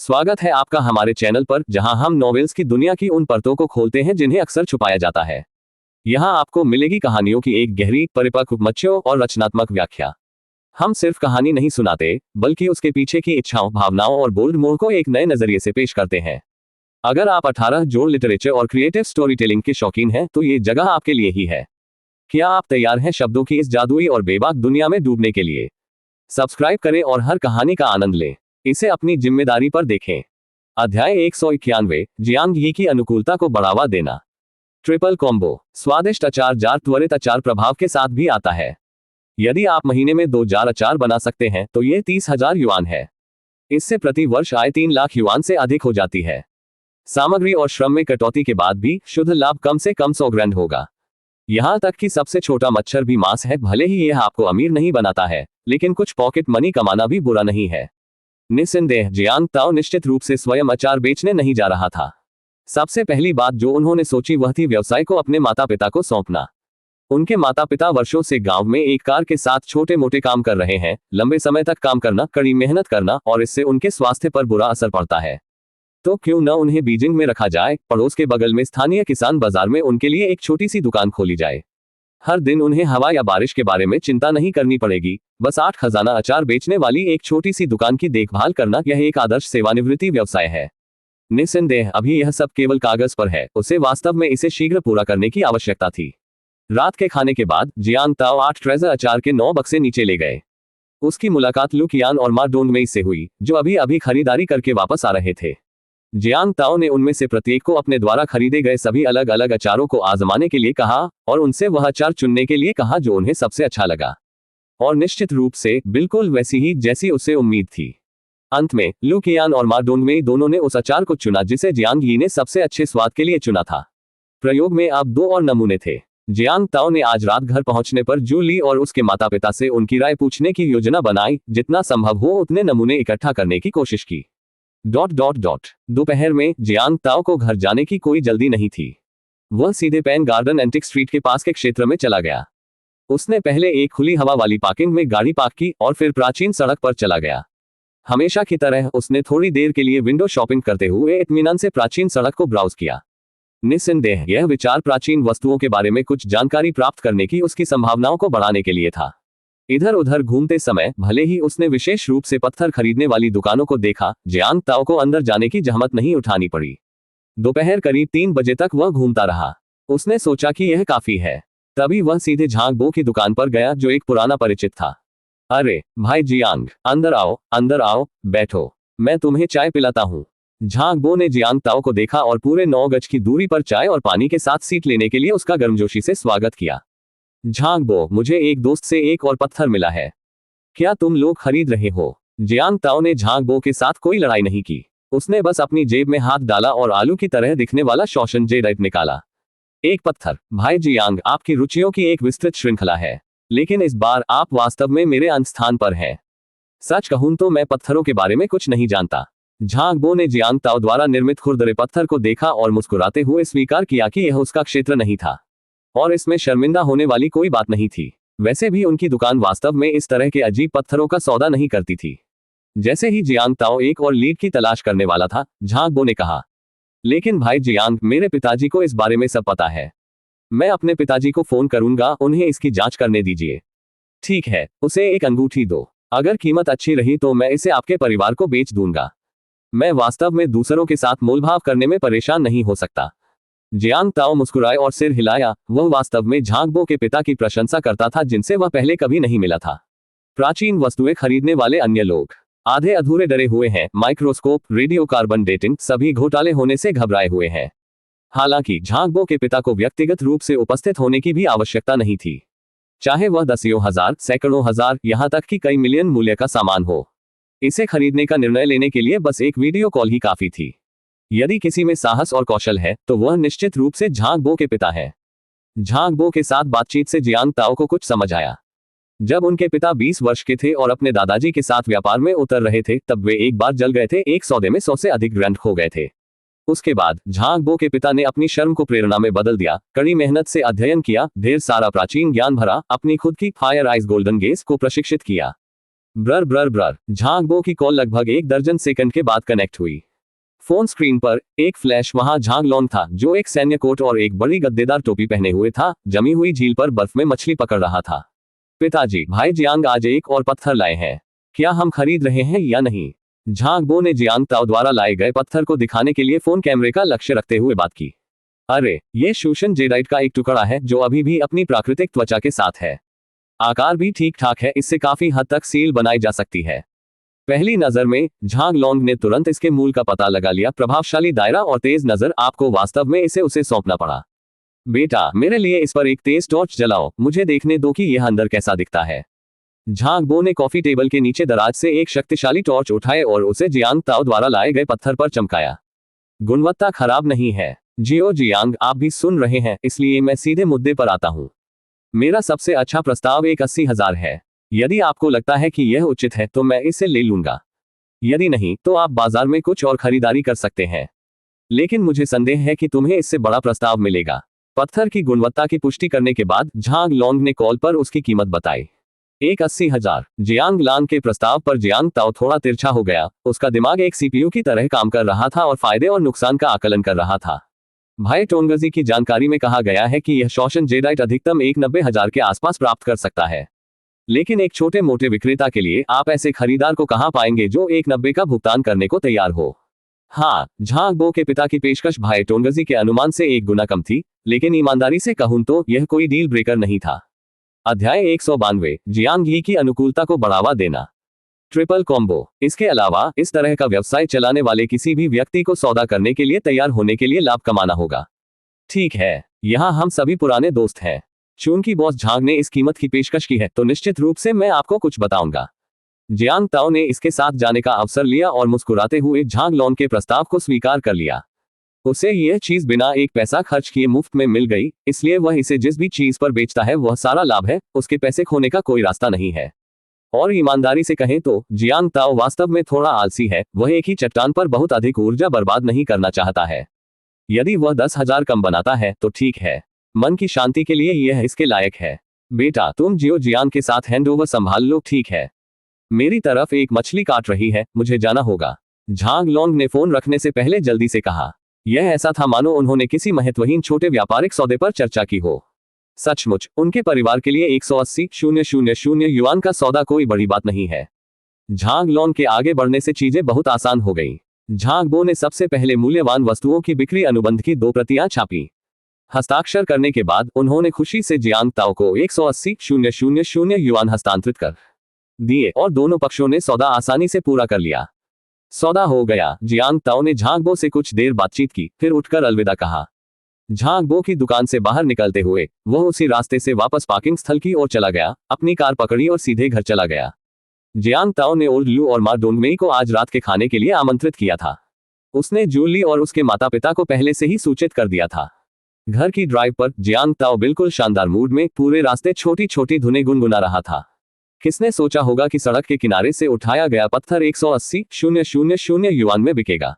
स्वागत है आपका हमारे चैनल पर, जहां हम नॉवेल्स की दुनिया की उन परतों को खोलते हैं जिन्हें अक्सर छुपाया जाता है। यहां आपको मिलेगी कहानियों की एक गहरी, परिपक्व, मच्योर और रचनात्मक व्याख्या। हम सिर्फ कहानी नहीं सुनाते, बल्कि उसके पीछे की इच्छाओं, भावनाओं और बोल्ड मोड़ को एक नए नजरिए से पेश करते हैं। अगर आप 18 जोड़ लिटरेचर और क्रिएटिव स्टोरी टेलिंग के शौकीन हैं, तो ये जगह आपके लिए ही है। क्या आप तैयार हैं शब्दों की इस जादुई और बेबाक दुनिया में डूबने के लिए? सब्सक्राइब करें और हर कहानी का आनंद लें। इसे अपनी जिम्मेदारी पर देखें। अध्याय 191, जियांग यी की अनुकूलता को बढ़ावा देना। Triple combo. स्वादिष्ट अचार जार त्वरित अचार प्रभाव के साथ भी आता है। यदि आप महीने में 2 जार अचार बना सकते हैं तो ये 30,000 युआन है। इससे प्रति वर्ष आय 3 लाख युआन से अधिक हो जाती है। सामग्री और श्रम में कटौती के बाद भी शुद्ध लाभ कम से कम 100 ग्रैंड होगा। यहां तक कि सबसे छोटा मच्छर भी मांस है। भले ही यह आपको अमीर नहीं बनाता है, लेकिन कुछ पॉकेट मनी कमाना भी बुरा नहीं है। निस्संदेह जियांग ताओ निश्चित रूप से स्वयं अचार बेचने नहीं जा रहा था। सबसे पहली बात जो उन्होंने सोची वह थी व्यवसाय को अपने माता पिता को सौंपना। उनके माता पिता वर्षों से गांव में एक कार के साथ छोटे मोटे काम कर रहे हैं। लंबे समय तक काम करना, कड़ी मेहनत करना, और इससे उनके स्वास्थ्य पर बुरा असर पड़ता है। तो क्यों न उन्हें बीजिंग में रखा जाए, पड़ोस के बगल में स्थानीय किसान बाजार में उनके लिए एक छोटी सी दुकान खोली जाए। हर दिन उन्हें हवा या बारिश के बारे में चिंता नहीं करनी पड़ेगी। बस 8 खजाना अचार बेचने वाली एक छोटी सी दुकान की देखभाल करना, यह एक आदर्श सेवानिवृत्ति व्यवसाय है। निस्संदेह अभी यह सब केवल कागज पर है। उसे वास्तव में इसे शीघ्र पूरा करने की आवश्यकता थी। रात के खाने के बाद जियांग ताओ 8 ट्रेजर अचार के 9 बक्से नीचे ले गए। उसकी मुलाकात लू कियान और मां डोंगमेई से हुई, जो अभी अभी खरीदारी करके वापस आ रहे थे। जियांग ताओ ने उनमें से प्रत्येक को अपने द्वारा खरीदे गए सभी अलग अलग अचारों को आजमाने के लिए कहा और उनसे वह अचार चुनने के लिए कहा जो उन्हें सबसे अच्छा लगा। और निश्चित रूप से बिल्कुल वैसी ही जैसी उसे उम्मीद थी। अंत में लू कियान और मां डोंगमेई दोनों ने उस अचार को चुना जिसे जियांग यी ने सबसे अच्छे स्वाद के लिए चुना था। प्रयोग में अब 2 और नमूने थे। जियांग ताओ ने आज रात घर पहुंचने पर जू ली और उसके माता पिता से उनकी राय पूछने की योजना बनाई। जितना संभव हो उतने नमूने इकट्ठा करने की कोशिश की। दोपहर में जियांग ताओ को घर जाने की कोई जल्दी नहीं थी। वह सीधे पेन गार्डन एंटिक स्ट्रीट के पास के क्षेत्र में चला गया। उसने पहले एक खुली हवा वाली पार्किंग में गाड़ी पार्क की और फिर प्राचीन सड़क पर चला गया। हमेशा की तरह उसने थोड़ी देर के लिए विंडो शॉपिंग करते हुए इत्मीनान से प्राचीन सड़क को ब्राउज किया। निस्संदेह यह विचार प्राचीन वस्तुओं के बारे में कुछ जानकारी प्राप्त करने की उसकी संभावनाओं को बढ़ाने के लिए था। इधर उधर घूमते समय भले ही उसने विशेष रूप से पत्थर खरीदने वाली दुकानों को देखा, जियांग ताओ को अंदर जाने की जहमत नहीं उठानी पड़ी। दोपहर करीब 3 बजे तक वह घूमता रहा। उसने सोचा कि यह काफी है। तभी वह सीधे झांग बो की दुकान पर गया, जो एक पुराना परिचित था। अरे भाई जियांग, अंदर आओ, बैठो, मैं तुम्हें चाय पिलाता हूँ। झांग बो ने जियांग ताओ को देखा और पूरे 9 गज की दूरी पर चाय और पानी के साथ सीट लेने के लिए उसका गर्मजोशी से स्वागत किया। झांग बो, मुझे एक दोस्त से एक और पत्थर मिला है। क्या तुम लोग खरीद रहे हो? जियांग ताओ ने झांग बो के साथ कोई लड़ाई नहीं की। उसने बस अपनी जेब में हाथ डाला और आलू की तरह दिखने वाला शोशन जे राइट निकाला। एक पत्थर? भाई जियांग, आपकी रुचियों की एक विस्तृत श्रृंखला है, लेकिन इस बार आप वास्तव में मेरे अंतस्थान पर हैं। सच कहूं तो मैं पत्थरों के बारे में कुछ नहीं जानता। झांग बो ने जियांग ताओ द्वारा निर्मित खुरदरे पत्थर को देखा और मुस्कुराते हुए स्वीकार किया कि यह उसका क्षेत्र नहीं था और इसमें शर्मिंदा होने वाली कोई बात नहीं थी। वैसे भी उनकी दुकान वास्तव में इस तरह के अजीब पत्थरों का सौदा नहीं करती थी। जैसे ही जियांग ताओ एक और लीड की तलाश करने वाला था, झांग बो ने कहा, लेकिन भाई जियांग, मेरे पिताजी को इस बारे में सब पता है। मैं अपने पिताजी को फोन करूंगा, उन्हें इसकी जांच करने दीजिए। ठीक है, उसे एक अंगूठी दो। अगर कीमत अच्छी रही तो मैं इसे आपके परिवार को बेच दूंगा। मैं वास्तव में दूसरों के साथ मोलभाव करने में परेशान नहीं हो सकता। जियांग ताओ मुस्कुराए और सिर हिलाया। वह वास्तव में झांग बो के पिता की प्रशंसा करता था, जिनसे वह पहले कभी नहीं मिला था। प्राचीन वस्तुएं खरीदने वाले अन्य लोग आधे अधूरे डरे हुए हैं। माइक्रोस्कोप, रेडियो कार्बन डेटिंग, सभी घोटाले होने से घबराए हुए हैं। हालांकि झांग बो के पिता को व्यक्तिगत रूप से उपस्थित होने की भी आवश्यकता नहीं थी, चाहे वह दसियों हजार, सैकड़ों हजार, यहां तक कि कई मिलियन मूल्य का सामान हो। इसे खरीदने का निर्णय लेने के लिए बस एक वीडियो कॉल ही काफी थी। यदि किसी में साहस और कौशल है तो वह निश्चित रूप से झांग बो के पिता है। झांग बो के साथ बातचीत से जियांग ताओ को कुछ समझ आया। जब उनके पिता 20 वर्ष के थे और अपने दादाजी के साथ व्यापार में उतर रहे थे, तब वे एक बार जल गए थे। एक सौदे में 100 से अधिक ग्रैंड खो गए थे। उसके बाद झांग बो के पिता ने अपनी शर्म को प्रेरणा में बदल दिया। कड़ी मेहनत से अध्ययन किया, ढेर सारा प्राचीन ज्ञान भरा, अपनी खुद की फायर आइज गोल्डन गेज को प्रशिक्षित किया। ब्रर ब्रर ब्रर। झांगबो की कॉल लगभग 1 दर्जन सेकंड के बाद कनेक्ट हुई। फोन स्क्रीन पर एक फ्लैश वहां झांगलोंग था, जो एक सैन्य कोट और एक बड़ी गद्देदार टोपी पहने हुए था, जमी हुई झील पर बर्फ में मछली पकड़ रहा था। पिताजी, भाई जियांग आज एक और पत्थर लाए हैं, क्या हम खरीद रहे हैं या नहीं? झांगबो ने जियांग ताओ द्वारा लाए गए पत्थर को दिखाने के लिए फोन कैमरे का लक्ष्य रखते हुए बात की। अरे, ये शूशन जेडाइट का एक टुकड़ा है जो अभी भी अपनी प्राकृतिक त्वचा के साथ है। आकार भी ठीक ठाक है, इससे काफी हद तक सील बनाई जा सकती है। पहली नजर में झांगलोंग ने तुरंत इसके मूल का पता लगा लिया। प्रभावशाली दायरा और तेज नजर, आपको वास्तव में इसे उसे सौंपना पड़ा। बेटा, मेरे लिए इस पर एक तेज टॉर्च जलाओ, मुझे देखने दो कि यह अंदर कैसा दिखता है। झांगबो ने कॉफी टेबल के नीचे दराज से एक शक्तिशाली टॉर्च उठाए और उसे जियांग ताओ द्वारा लाए गए पत्थर पर चमकाया। गुणवत्ता खराब नहीं है। जियो जियांग, आप भी सुन रहे हैं, इसलिए मैं सीधे मुद्दे पर आता हूं। मेरा सबसे अच्छा प्रस्ताव एक 80,000 है। यदि आपको लगता है कि यह उचित है तो मैं इसे ले लूंगा। यदि नहीं तो आप बाजार में कुछ और खरीदारी कर सकते हैं, लेकिन मुझे संदेह है कि तुम्हें इससे बड़ा प्रस्ताव मिलेगा। पत्थर की गुणवत्ता की पुष्टि करने के बाद झांगलोंग ने कॉल पर उसकी कीमत बताई, एक 80,000। जियांग लांग के प्रस्ताव पर जियांग ताओ थोड़ा तिरछा हो गया। उसका दिमाग एक सीपीयू की तरह काम कर रहा था और फायदे और नुकसान का आकलन कर रहा था। भाई टोंगजी की जानकारी में कहा गया है कि यह शोशन जेडाइट अधिकतम 90,000 के आसपास प्राप्त कर सकता है, लेकिन एक छोटे मोटे विक्रेता के लिए आप ऐसे खरीदार को कहां पाएंगे जो 190 का भुगतान करने को तैयार हो? हाँ, झांगबो के पिता की पेशकश भाई टोंगजी के अनुमान से 1 गुना कम थी, लेकिन ईमानदारी से कहूं तो यह कोई डील ब्रेकर नहीं था। अध्याय 192, जियांग यी की अनुकूलता को बढ़ावा देना। Triple combo. इसके अलावा इस तरह का व्यवसाय चलाने वाले किसी भी व्यक्ति को सौदा करने के लिए तैयार होने के लिए लाभ कमाना होगा। ठीक है, यहाँ हम सभी पुराने दोस्त हैं। चूंकि बॉस झांग ने इस कीमत की पेशकश की है तो निश्चित रूप से मैं आपको कुछ बताऊंगा। जियांग ताओ ने इसके साथ जाने का अवसर लिया और मुस्कुराते हुए झांगलोंग के प्रस्ताव को स्वीकार कर लिया। उसे यह चीज बिना एक पैसा खर्च किए मुफ्त में मिल गई, इसलिए वह इसे जिस भी चीज पर बेचता है वह सारा लाभ है, उसके पैसे खोने का कोई रास्ता नहीं है। और ईमानदारी से कहें तो जियांग ताओ वास्तव में थोड़ा आलसी है, वह एक ही चट्टान पर बहुत अधिक ऊर्जा बर्बाद नहीं करना चाहता है। यदि वह 10,000 कम बनाता है तो ठीक है, मन की शांति के लिए यह इसके लायक है। बेटा, तुम जियो जियांग के साथ हैंडओवर संभाल लो, ठीक है? मेरी तरफ एक मछली काट रही है, मुझे जाना होगा। झांगलोंग ने फोन रखने से पहले जल्दी से कहा। यह ऐसा था मानो उन्होंने किसी महत्वहीन छोटे व्यापारिक सौदे पर चर्चा की हो। सचमुच उनके परिवार के लिए 180,000 युआन का सौदा कोई बड़ी बात नहीं है। झांगलोंग के आगे बढ़ने से चीजें बहुत आसान हो गई। झांगबो ने सबसे पहले मूल्यवान वस्तुओं की बिक्री अनुबंध की 2 प्रतियां छापी। हस्ताक्षर करने के बाद उन्होंने खुशी से जियांग ताओ को 180,000 युआन हस्तांतरित कर दिए और दोनों पक्षों ने सौदा आसानी से पूरा कर लिया। सौदा हो गया। जियांग ताओ ने झांगबो से कुछ देर बातचीत की, फिर उठकर अलविदा कहा। झांगबो की दुकान से बाहर निकलते हुए वह उसी रास्ते से वापस पार्किंग स्थल की ओर चला गया, अपनी कार पकड़ी और सीधे घर चला गया। जियांग ताओ ने ओल्ड लू और मां डोंगमेई को आज रात के खाने के लिए आमंत्रित किया था। उसने जूली और उसके माता पिता को पहले से ही सूचित कर दिया था। घर की ड्राइव पर जियांग ताओ बिल्कुल शानदार मूड में पूरे रास्ते छोटी छोटी धुनें गुनगुना रहा था। किसने सोचा होगा कि सड़क के किनारे से उठाया गया पत्थर 180,000 युआन में बिकेगा।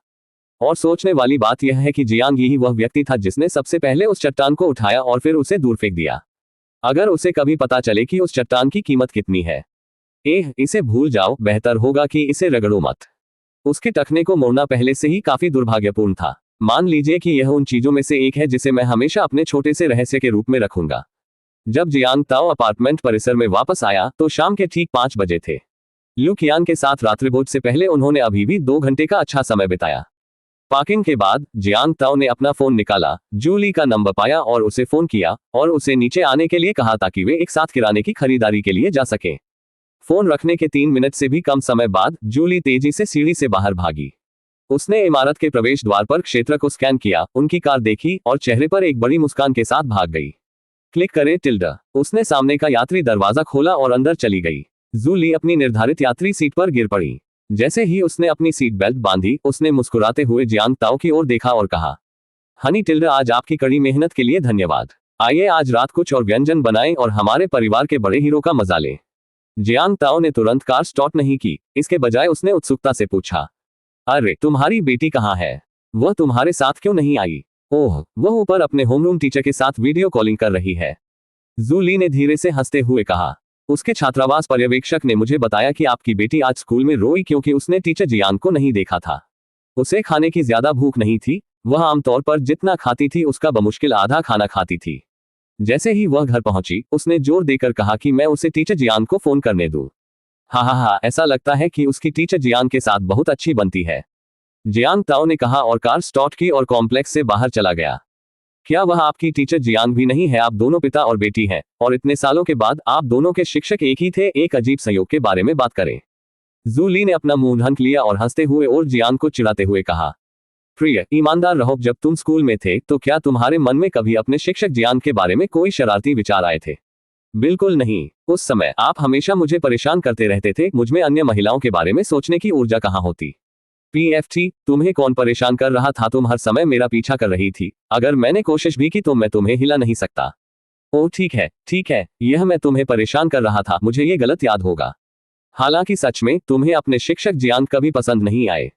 और सोचने वाली बात यह है कि जियांग यही वह व्यक्ति था जिसने सबसे पहले उस चट्टान को उठाया और फिर उसे दूर फेंक दिया। अगर उसे कभी पता चले कि उस चट्टान की कीमत कितनी है, इसे भूल जाओ, बेहतर होगा कि इसे रगड़ो मत। उसके टखने को मोड़ना पहले से ही काफी दुर्भाग्यपूर्ण था। मान लीजिए कि यह उन चीजों में से एक है जिसे मैं हमेशा अपने छोटे से रहस्य के रूप में रखूंगा। जब जियांग ताओ अपार्टमेंट परिसर में वापस आया तो शाम के ठीक 5 बजे थे। लू कियांग के साथ रात्रिभोज से पहले उन्होंने अभी भी 2 घंटे का अच्छा समय बिताया। पार्किंग के बाद जियांग ताओ ने अपना फोन निकाला, जूली का नंबर पाया और उसे फोन किया और उसे नीचे आने के लिए कहा ताकि वे एक साथ किराने की खरीदारी के लिए जा सकें। फोन रखने के 3 मिनट से भी कम समय बाद जूली तेजी से सीढ़ी से बाहर भागी। उसने इमारत के प्रवेश द्वार पर क्षेत्र को स्कैन किया, उनकी कार देखी और चेहरे पर एक बड़ी मुस्कान के साथ भाग गई। क्लिक करें टिल्डा। उसने सामने का यात्री दरवाजा खोला और अंदर चली गई। जूली अपनी निर्धारित यात्री सीट पर गिर पड़ी। जैसे ही उसने अपनी सीट बेल्ट बांधी, उसने मुस्कुराते हुए जियांग ताओ की ओर देखा और कहा, हनी टिल्डा, आज आपकी कड़ी मेहनत के लिए धन्यवाद। आइए आज रात कुछ और व्यंजन बनाएं और हमारे परिवार के बड़े हीरो का मजा लें। जियांग ताओ ने तुरंत कार स्टार्ट नहीं की, इसके बजाय उसने उत्सुकता से पूछा, अरे तुम्हारी बेटी कहाँ है? वह तुम्हारे साथ क्यों नहीं आई? ओह, वह ऊपर अपने होमरूम टीचर के साथ वीडियो कॉलिंग कर रही है। जूली ने धीरे से हंसते हुए कहा। उसके छात्रावास पर्यवेक्षक ने मुझे बताया कि आपकी बेटी आज स्कूल में रोई क्योंकि उसने टीचर जियांग को नहीं देखा था। उसे खाने की ज्यादा भूख नहीं थी, वह आमतौर पर जितना खाती थी उसका बमुश्किल आधा खाना खाती थी। जैसे ही वह घर पहुंची, उसने जोर देकर कहा कि मैं उसे टीचर जियांग को फोन करने दूं। हाँ, ऐसा लगता है कि उसकी टीचर जियांग के साथ बहुत अच्छी बनती है, जियांग ताओ ने कहा और कार स्टार्ट की और कॉम्प्लेक्स से बाहर चला गया। क्या वह आपकी टीचर जियांग भी नहीं है? आप दोनों पिता और बेटी हैं, और इतने सालों के बाद आप दोनों के शिक्षक एक ही थे। एक अजीब संयोग के बारे में बात करें। जू ली ने अपना मुंह ढक लिया और हंसते हुए और जियांग को चिढ़ाते हुए कहा, प्रिय, ईमानदार रहो, जब तुम स्कूल में थे तो क्या तुम्हारे मन में कभी अपने शिक्षक जियांग के बारे में कोई शरारती विचार आए थे? बिल्कुल नहीं। उस समय आप हमेशा मुझे परेशान करते रहते थे। मुझमें अन्य महिलाओं के बारे में सोचने की ऊर्जा कहाँ होती? पीएफटी, तुम्हें कौन परेशान कर रहा था? तुम हर समय मेरा पीछा कर रही थी। अगर मैंने कोशिश भी की तो मैं तुम्हें हिला नहीं सकता। ओह ठीक है, यह मैं तुम्हें परेशान कर रहा था, मुझे ये गलत याद होगा। हालांकि सच में तुम्हें अपने शिक्षक जियांग कभी पसंद नहीं आए।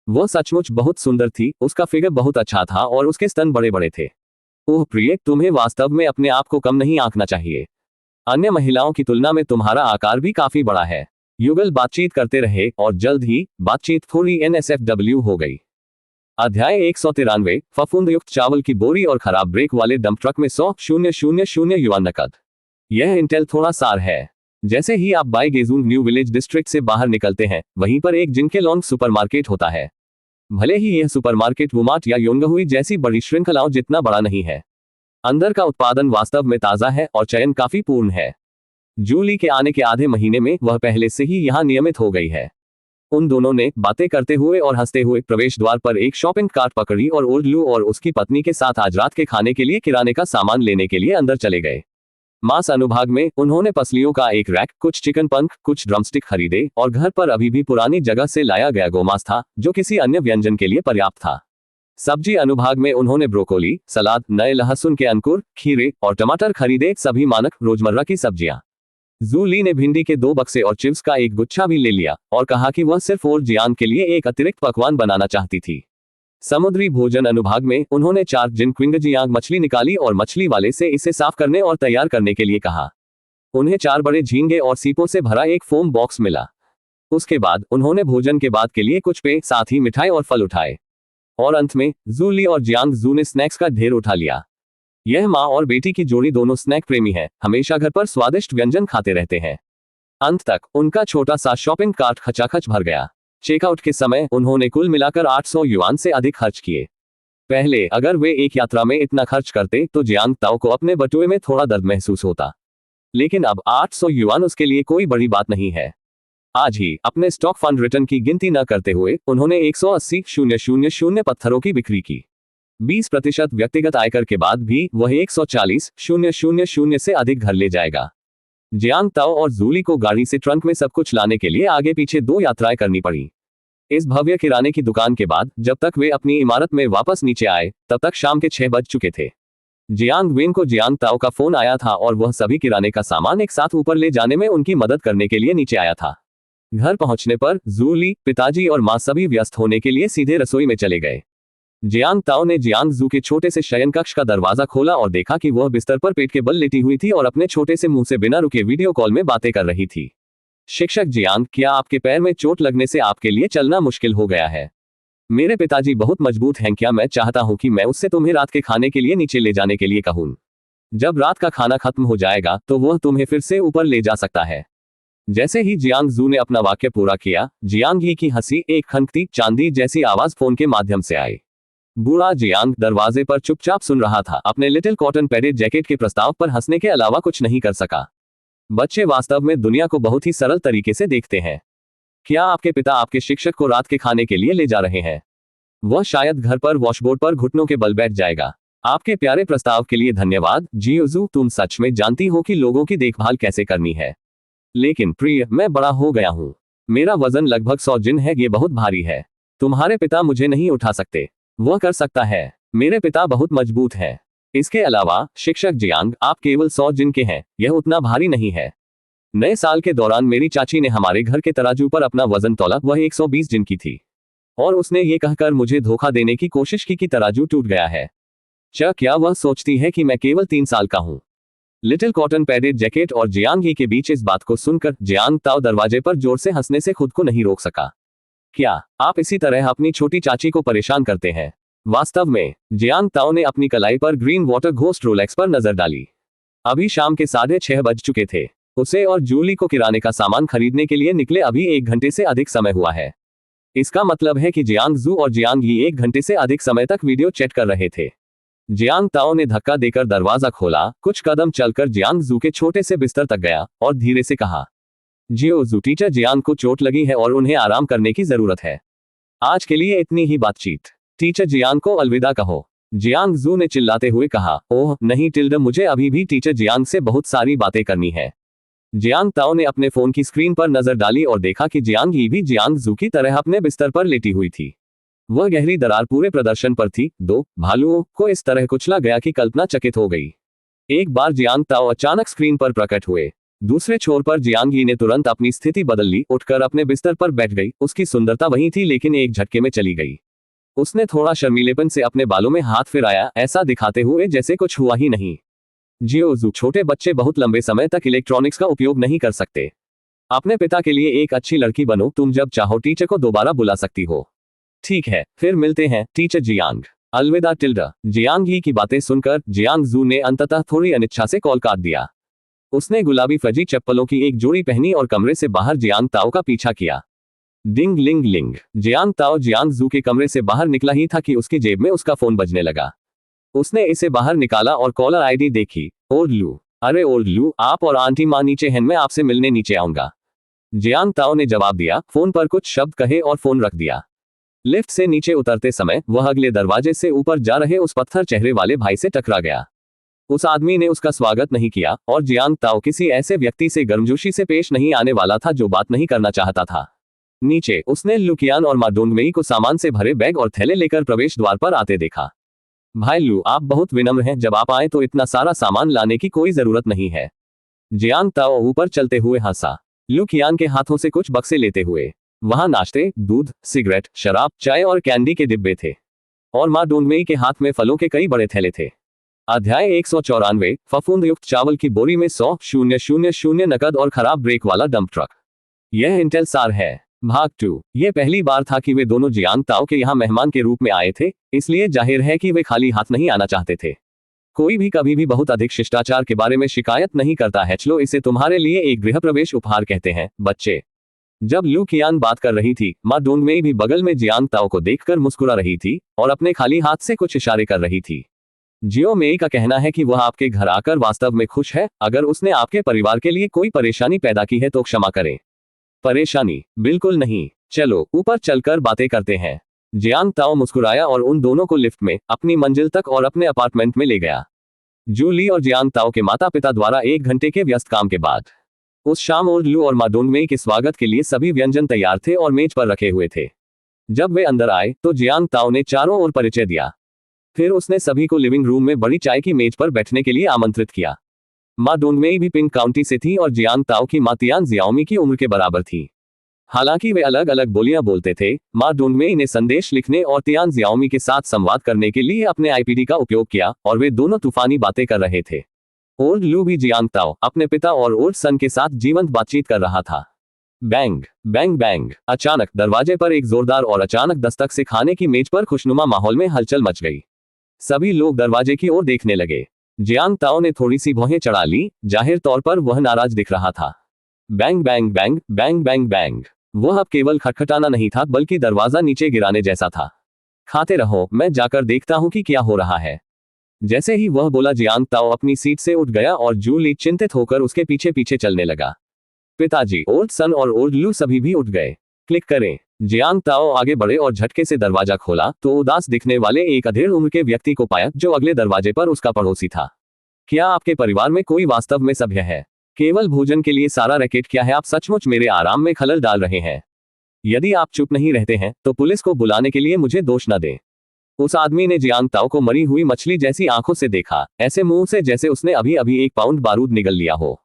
वह सचमुच बहुत सुंदर थी, उसका फिगर बहुत अच्छा था और उसके स्तन बड़े बड़े थे। ओह प्रिय, तुम्हें वास्तव में अपने आप को कम नहीं आंकना चाहिए। अन्य महिलाओं की तुलना में तुम्हारा आकार भी काफी बड़ा है। युगल बातचीत करते रहे और जल्द ही बातचीत थोड़ी एनएसएफडब्ल्यू हो गई। अध्याय 193, फफूंदयुक्त चावल की बोरी और खराब ब्रेक वाले डंप ट्रक में 100,000 युआन नकद। यह इंटेल थोड़ा सार है। जैसे ही आप बाई गेजूंग न्यू विलेज डिस्ट्रिक्ट से बाहर निकलते हैं, वहीं पर एक जिनके लॉन्ग सुपरमार्केट होता है। भले ही यह सुपरमार्केट वुमार्ट या योंगहुई जैसी बड़ी श्रृंखलाओं जितना बड़ा नहीं है, अंदर का उत्पादन वास्तव में ताजा है और चयन काफी पूर्ण है। जूली के आने के आधे महीने में वह पहले से ही यहाँ नियमित हो गई है। उन दोनों ने बातें करते हुए और हंसते हुए प्रवेश द्वार पर एक शॉपिंग कार्ट पकड़ी और ओल्डलू और उसकी पत्नी के साथ आज रात के खाने के लिए किराने का सामान लेने के लिए अंदर चले गए। मांस अनुभाग में उन्होंने पसलियों का एक रैक, कुछ चिकन पंख, कुछ ड्रमस्टिक खरीदे और घर पर अभी भी पुरानी जगह से लाया गया गोमांस था जो किसी अन्य व्यंजन के लिए पर्याप्त था। सब्जी अनुभाग में उन्होंने ब्रोकोली, सलाद, नए लहसुन के अंकुर, खीरे और टमाटर खरीदे, सभी मानक रोजमर्रा की सब्जियां। जू ली ने भिंडी के 2 बक्से और चिप्स का एक गुच्छा भी ले लिया और कहा कि वह सिर्फ और जियांग के लिए एक अतिरिक्त पकवान बनाना चाहती थी। समुद्री भोजन अनुभाग में उन्होंने 4 जिन क्विंगजियांग मछली निकाली और मछली वाले से इसे साफ करने और तैयार करने के लिए कहा। उन्हें 4 बड़े झींगे और सीपों से भरा एक फोम बॉक्स मिला। उसके बाद उन्होंने भोजन के बाद के लिए कुछ पेय, साथ ही मिठाई और फल उठाए। और अंत में जू ली और जियांग जू ने स्नैक्स का ढेर उठा लिया। यह माँ और बेटी की जोड़ी दोनों स्नैक प्रेमी है, हमेशा घर पर स्वादिष्ट व्यंजन खाते रहते हैं। अंत तक उनका छोटा सा शॉपिंग कार्ट खचाखच भर गया। चेकआउट के समय उन्होंने कुल मिलाकर 800 युआन से अधिक खर्च किए। पहले अगर वे एक यात्रा में इतना खर्च करते तो जियांग ताओ को अपने बटुए में थोड़ा दर्द महसूस होता, लेकिन अब 800 युआन उसके लिए कोई बड़ी बात नहीं है। आज ही अपने स्टॉक फंड रिटर्न की गिनती न करते हुए उन्होंने 180,000 पत्थरों की बिक्री की। 20% व्यक्तिगत आयकर के बाद भी वह 140,000 से अधिक घर ले जाएगा। जियांग ताओ और जूली को गाड़ी से ट्रंक में सब कुछ लाने के लिए आगे पीछे 2 यात्राएं करनी पड़ी। इस भव्य किराने की दुकान के बाद जब तक वे अपनी इमारत में वापस नीचे आए तब तक शाम के 6 बज चुके थे। जियांग वेन को जियांग ताओ का फोन आया था और वह सभी किराने का सामान एक साथ ऊपर ले जाने में उनकी मदद करने के लिए नीचे आया था। घर पहुंचने पर जूली, पिताजी और मां सभी व्यस्त होने के लिए सीधे रसोई में चले गए। जियांग ताओ ने जियांग जू के छोटे से शयन कक्ष का दरवाजा खोला और देखा कि वह बिस्तर पर पेट के बल लेटी हुई थी और अपने छोटे से मुंह से बिना रुके वीडियो कॉल में बातें कर रही थी। शिक्षक जियांग, क्या आपके पैर में चोट लगने से आपके लिए चलना मुश्किल हो गया है? मेरे पिताजी बहुत मजबूत हैं, क्या मैं चाहता हूं कि मैं उससे तुम्हें रात के खाने के लिए नीचे ले जाने के लिए कहूं? जब रात का खाना खत्म हो जाएगा तो वह तुम्हें फिर से ऊपर ले जा सकता है। जैसे ही जियांग जू ने अपना वाक्य पूरा किया, जियांग ही की हंसी एक खनकती चांदी जैसी आवाज फोन के माध्यम से आई। बूढ़ा जियांग दरवाजे पर चुपचाप सुन रहा था, अपने लिटिल कॉटन पैडेड जैकेट के प्रस्ताव पर हंसने के अलावा कुछ नहीं कर सका। बच्चे वास्तव में दुनिया को बहुत ही सरल तरीके से देखते हैं। क्या आपके पिता आपके शिक्षक को रात के खाने के लिए ले जा रहे हैं? वह शायद घर पर वॉशबोर्ड पर घुटनों के बल बैठ जाएगा। आपके प्यारे प्रस्ताव के लिए धन्यवाद जियोजू, तुम सच में जानती हो कि लोगों की देखभाल कैसे करनी है। लेकिन प्रिय, मैं बड़ा हो गया हूँ। मेरा वजन लगभग 100 जिन है, ये बहुत भारी है। तुम्हारे पिता मुझे नहीं उठा सकते। वह कर सकता है। मेरे पिता बहुत मजबूत है। इसके अलावा शिक्षक जियांग, आप केवल 100 जिन के हैं, यह उतना भारी नहीं है। नए साल के दौरान मेरी चाची ने हमारे घर के तराजू पर अपना वजन तौला, वह 120 जिन की थी, और उसने ये कहकर मुझे धोखा देने की कोशिश की कि तराजू टूट गया है। क्या वह सोचती है कि मैं केवल 3 साल का हूँ? लिटिल कॉटन पैडेड जैकेट और जियांग ही के बीच इस बात को सुनकर जियांग ताओ दरवाजे पर जोर से हंसने से खुद को नहीं रोक सका। क्या आप इसी तरह अपनी छोटी चाची को परेशान करते हैं? वास्तव में जियांग ताओ ने अपनी कलाई पर ग्रीन वाटर घोस्ट रोलेक्स पर नजर डाली। अभी शाम के 6:30 बज चुके थे। उसे और जूली को किराने का सामान खरीदने के लिए निकले अभी 1 घंटे से अधिक समय हुआ है। इसका मतलब है कि जियांग जू और जियांग ही 1 घंटे से अधिक समय तक वीडियो चैट कर रहे थे। जियांग ताओ ने धक्का देकर दरवाजा खोला, कुछ कदम चलकर जियांग जू के छोटे से बिस्तर तक गया और धीरे से कहा, जियो जू टीचर, जियांग को चोट लगी है और उन्हें आराम करने की जरूरत है। आज के लिए इतनी ही बातचीत। टीचर जियांग को अलविदा कहो। जियांग जू ने चिल्लाते हुए कहा, ओह नहीं टिल्ड, मुझे अभी भी टीचर जियांग से बहुत सारी बातें करनी है। जियांग ताओ ने अपने फोन की स्क्रीन पर नजर डाली और देखा कि जियांग ही भी जियांग जू की तरह अपने बिस्तर पर लेटी हुई थी। वह गहरी दरार पूरे प्रदर्शन पर थी। 2 भालुओं को इस तरह कुचला गया कि कल्पना चकित हो गई। एक बार जियांग ताओ अचानक स्क्रीन पर प्रकट हुए। दूसरे छोर पर जियांग ही ने तुरंत अपनी स्थिति बदल ली, उठकर अपने बिस्तर पर बैठ गई। उसकी सुंदरता वही थी लेकिन एक झटके में चली गई। उसने थोड़ा शर्मीलेपन से अपने बालों में हाथ फिराया, ऐसा दिखाते हुए जैसे कुछ हुआ ही नहीं। जियो जू, छोटे बच्चे बहुत लंबे समय तक इलेक्ट्रॉनिक्स का उपयोग नहीं कर सकते। अपने पिता के लिए एक अच्छी लड़की बनो। तुम जब चाहो टीचर को दोबारा बुला सकती हो। ठीक है, फिर मिलते हैं टीचर जियांग। अलविदा टिल्डा। जियांग ही की बातें सुनकर जियांग जू ने अंततः थोड़ी अनिच्छा से कॉल काट दिया। उसने गुलाबी फजी चप्पलों की एक जोड़ी पहनी और कमरे से बाहर जियांग ताओ का पीछा किया। डिंग लिंग लिंग। जियांग ताओ जियांग जू के कमरे से बाहर निकला ही था कि उसकी जेब में उसका फोन बजने लगा। उसने इसे बाहर निकाला और कॉलर आईडी देखी। ओल्ड लू। अरे ओल्ड लू, आप और आंटी माँ नीचे हैं, मैं आपसे मिलने नीचे आऊंगा। जियांग ताओ ने जवाब दिया, फोन पर कुछ शब्द कहे और फोन रख दिया। लिफ्ट से नीचे उतरते समय वह अगले दरवाजे से ऊपर जा रहे उस पत्थर चेहरे वाले भाई से टकरा गया। उस आदमी ने उसका स्वागत नहीं किया और जियांग ताओ किसी ऐसे व्यक्ति से गर्मजोशी से पेश नहीं आने वाला था जो बात नहीं करना चाहता था। नीचे उसने लुकियान और मा डोंगमेई को सामान से भरे बैग और थैले लेकर प्रवेश द्वार पर आते देखा। भाई लू, आप बहुत विनम्र हैं, जब आप आए तो इतना सारा सामान लाने की कोई जरूरत नहीं है। जियांग ताओ ऊपर चलते हुए हंसा। लुकियान के हाथों से कुछ बक्से लेते हुए। वहां नाश्ते, दूध, सिगरेट, शराब, चाय और कैंडी के डिब्बे थे और मा डोंगमेई के हाथ में फलों के कई बड़े थैले थे। अध्याय 194। फफूंद युक्त चावल की बोरी में 100,000 नकद और खराब ब्रेक वाला डंप ट्रक। यह इंटेल सार है। भाग 2। यह पहली बार था कि वे दोनों जियांग ताओ के यहाँ मेहमान के रूप में आए थे, इसलिए जाहिर है कि वे खाली हाथ नहीं आना चाहते थे। कोई भी कभी भी बहुत अधिक शिष्टाचार के बारे में शिकायत नहीं करता है। चलो इसे तुम्हारे लिए एक गृह प्रवेश उपहार कहते हैं, बच्चे। जब लू कियान बात कर रही थी, मा डोंगमेई भी बगल में जियांग ताओ को देखकर मुस्कुरा रही थी और अपने खाली हाथ से कुछ इशारे कर रही थी। जियो मेई का कहना है कि वह आपके घर आकर वास्तव में खुश है। अगर उसने आपके परिवार के लिए कोई परेशानी पैदा की है तो क्षमा करें। परेशानी? बिल्कुल नहीं, चलो ऊपर चलकर बातें करते हैं। जियांग ताओ मुस्कुराया और उन दोनों को लिफ्ट में अपनी मंजिल तक और अपने अपार्टमेंट में ले गया। जूली और जियांग ताओ के माता पिता द्वारा 1 घंटे के व्यस्त काम के बाद उस शाम ओल्ड लू और मा डोंगमेई के स्वागत के लिए सभी व्यंजन तैयार थे और मेज पर रखे हुए थे। जब वे अंदर आए तो जियांग ताओ ने चारों ओर परिचय दिया। फिर उसने सभी को लिविंग रूम में बड़ी चाय की मेज पर बैठने के लिए आमंत्रित किया। मा डोंगमेई भी पिंक काउंटी से थी और जियांग ताओ की मां तियान जियाओमी की उम्र के बराबर थी। हालांकि वे अलग अलग बोलियां बोलते थे, मा डोंगमेई ने संदेश लिखने और तियान जियाओमी के साथ संवाद करने के लिए अपने आईपीडी का उपयोग किया और वे दोनों तूफानी बातें कर रहे थे। ओल्ड लू भी जियांग ताओ, अपने पिता और ओल्ड सन के साथ जीवंत बातचीत कर रहा था। Bang bang bang. अचानक दरवाजे पर एक जोरदार और अचानक दस्तक से खाने की मेज पर खुशनुमा माहौल में हलचल मच गई। सभी लोग दरवाजे की ओर देखने लगे। जियांग ताओ ने थोड़ी सी भौहें चढ़ा ली, जाहिर तौर पर वह नाराज दिख रहा था। Bang bang bang bang bang bang. वह अब केवल खटखटाना नहीं था बल्कि दरवाजा नीचे गिराने जैसा था। खाते रहो, मैं जाकर देखता हूं कि क्या हो रहा है। जैसे ही वह बोला, जियांग ताओ अपनी सीट से उठ गया और जूली चिंतित होकर उसके पीछे पीछे चलने लगा। पिताजी, ओल्ड सन और ओल्ड लू सभी भी उठ गए। क्लिक करें। जियांग ताओ आगे बढ़े और झटके से दरवाजा खोला तो उदास दिखने वाले एक अधेड़ उम्र के व्यक्ति को पाया जो अगले दरवाजे पर उसका पड़ोसी था। क्या आपके परिवार में कोई वास्तव में सभ्य है? केवल भोजन के लिए सारा रैकेट क्या है? आप सचमुच मेरे आराम में खलल डाल रहे हैं। यदि आप चुप नहीं रहते हैं तो पुलिस को बुलाने के लिए मुझे दोष न दें। उस आदमी ने जियांग ताओ को मरी हुई मछली जैसी आंखों से देखा, ऐसे मुंह से जैसे उसने अभी अभी 1 पाउंड बारूद निगल लिया हो।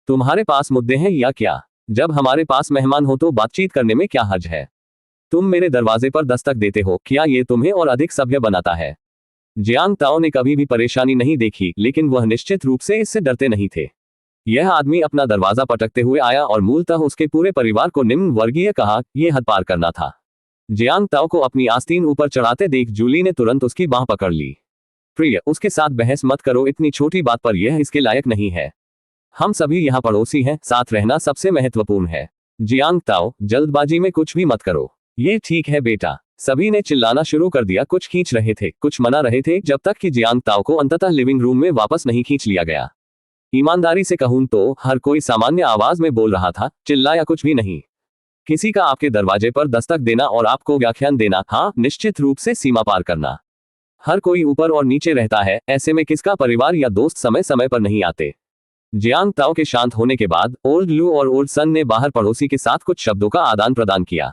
तुम्हारे पास मुद्दे हैं या क्या? जब हमारे पास मेहमान हो तो बातचीत करने में क्या हर्ज है? तुम मेरे दरवाजे पर दस्तक देते हो, क्या ये तुम्हें और अधिक सभ्य बनाता है? जियांग ताओ ने कभी भी परेशानी नहीं देखी, लेकिन वह निश्चित रूप से इससे डरते नहीं थे। यह आदमी अपना दरवाजा पटकते हुए आया और मूलतः उसके पूरे परिवार को निम्न वर्गीय कहा, यह हद पार करना था। जियांग ताओ को अपनी आस्तीन ऊपर चढ़ाते देख जूली ने तुरंत उसकी बांह पकड़ ली। प्रिय, उसके साथ बहस मत करो, इतनी छोटी बात पर यह इसके लायक नहीं है। हम सभी यहाँ पड़ोसी हैं, साथ रहना सबसे महत्वपूर्ण है। जियांग ताओ, जल्दबाजी में कुछ भी मत करो। ये ठीक है बेटा। सभी ने चिल्लाना शुरू कर दिया, कुछ खींच रहे थे, कुछ मना रहे थे, जब तक कि जियांग ताओ को अंततः लिविंग रूम में वापस नहीं खींच लिया गया। ईमानदारी से कहूं तो हर कोई सामान्य आवाज में बोल रहा था, चिल्लाया कुछ भी नहीं। किसी का आपके दरवाजे पर दस्तक देना और आपको व्याख्यान देना, हाँ, निश्चित रूप से सीमा पार करना। हर कोई ऊपर और नीचे रहता है, ऐसे में किसका परिवार या दोस्त समय समय पर नहीं आते। जियांग ताओ के शांत होने के बाद ओल्ड लू और ओल्ड सन ने बाहर पड़ोसी के साथ कुछ शब्दों का आदान प्रदान किया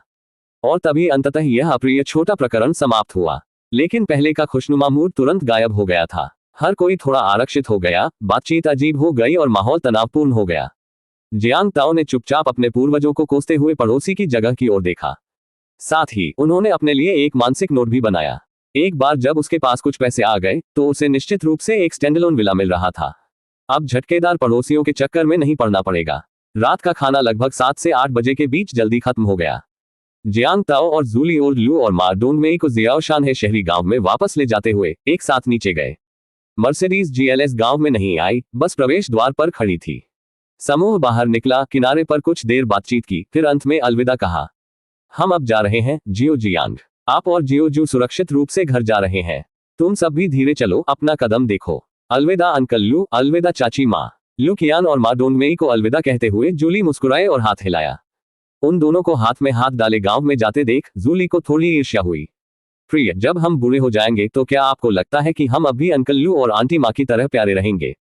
और तभी अंततः यह अप्रिय छोटा प्रकरण समाप्त हुआ। लेकिन पहले का खुशनुमा मूड तुरंत गायब हो गया था। हर कोई थोड़ा आरक्षित हो गया, बातचीत अजीब हो गई और माहौल तनावपूर्ण हो गया। जियांग ताओ ने चुपचाप अपने पूर्वजों को कोसते हुए पड़ोसी की जगह की ओर देखा। साथ ही उन्होंने अपने लिए एक मानसिक नोट भी बनाया। एक बार जब उसके पास कुछ पैसे आ गए तो उसे निश्चित रूप से एक स्टैंडअलोन विला मिल रहा था। अब झटकेदार पड़ोसियों के चक्कर में नहीं पड़ना पड़ेगा। रात का खाना लगभग 7 से 8 बजे के बीच जल्दी खत्म हो गया। जियांग ताओ और जूली ओल्ड लू और मा डोंगमेई को जियाओशान शहरी गांव में वापस ले जाते हुए एक साथ नीचे गए। मर्सिडीज जीएलएस गांव में नहीं आई, बस प्रवेश द्वार पर खड़ी थी। समूह बाहर निकला, किनारे पर कुछ देर बातचीत की, फिर अंत में अलविदा कहा। हम अब जा रहे हैं जियो जियांग। आप और जियो जू सुरक्षित रूप से घर जा रहे हैं। तुम सब भी धीरे चलो, अपना कदम देखो। अलविदा अंकल लू, अलविदा चाची माँ। लू कियान और माँ डोंगमेई को अलविदा कहते हुए जूली मुस्कुराए और हाथ हिलाया। उन दोनों को हाथ में हाथ डाले गांव में जाते देख जूली को थोड़ी ईर्ष्या हुई। प्रिय, जब हम बूढ़े हो जाएंगे तो क्या आपको लगता है कि हम अब भी अंकल लू और आंटी माँ की तरह प्यारे रहेंगे?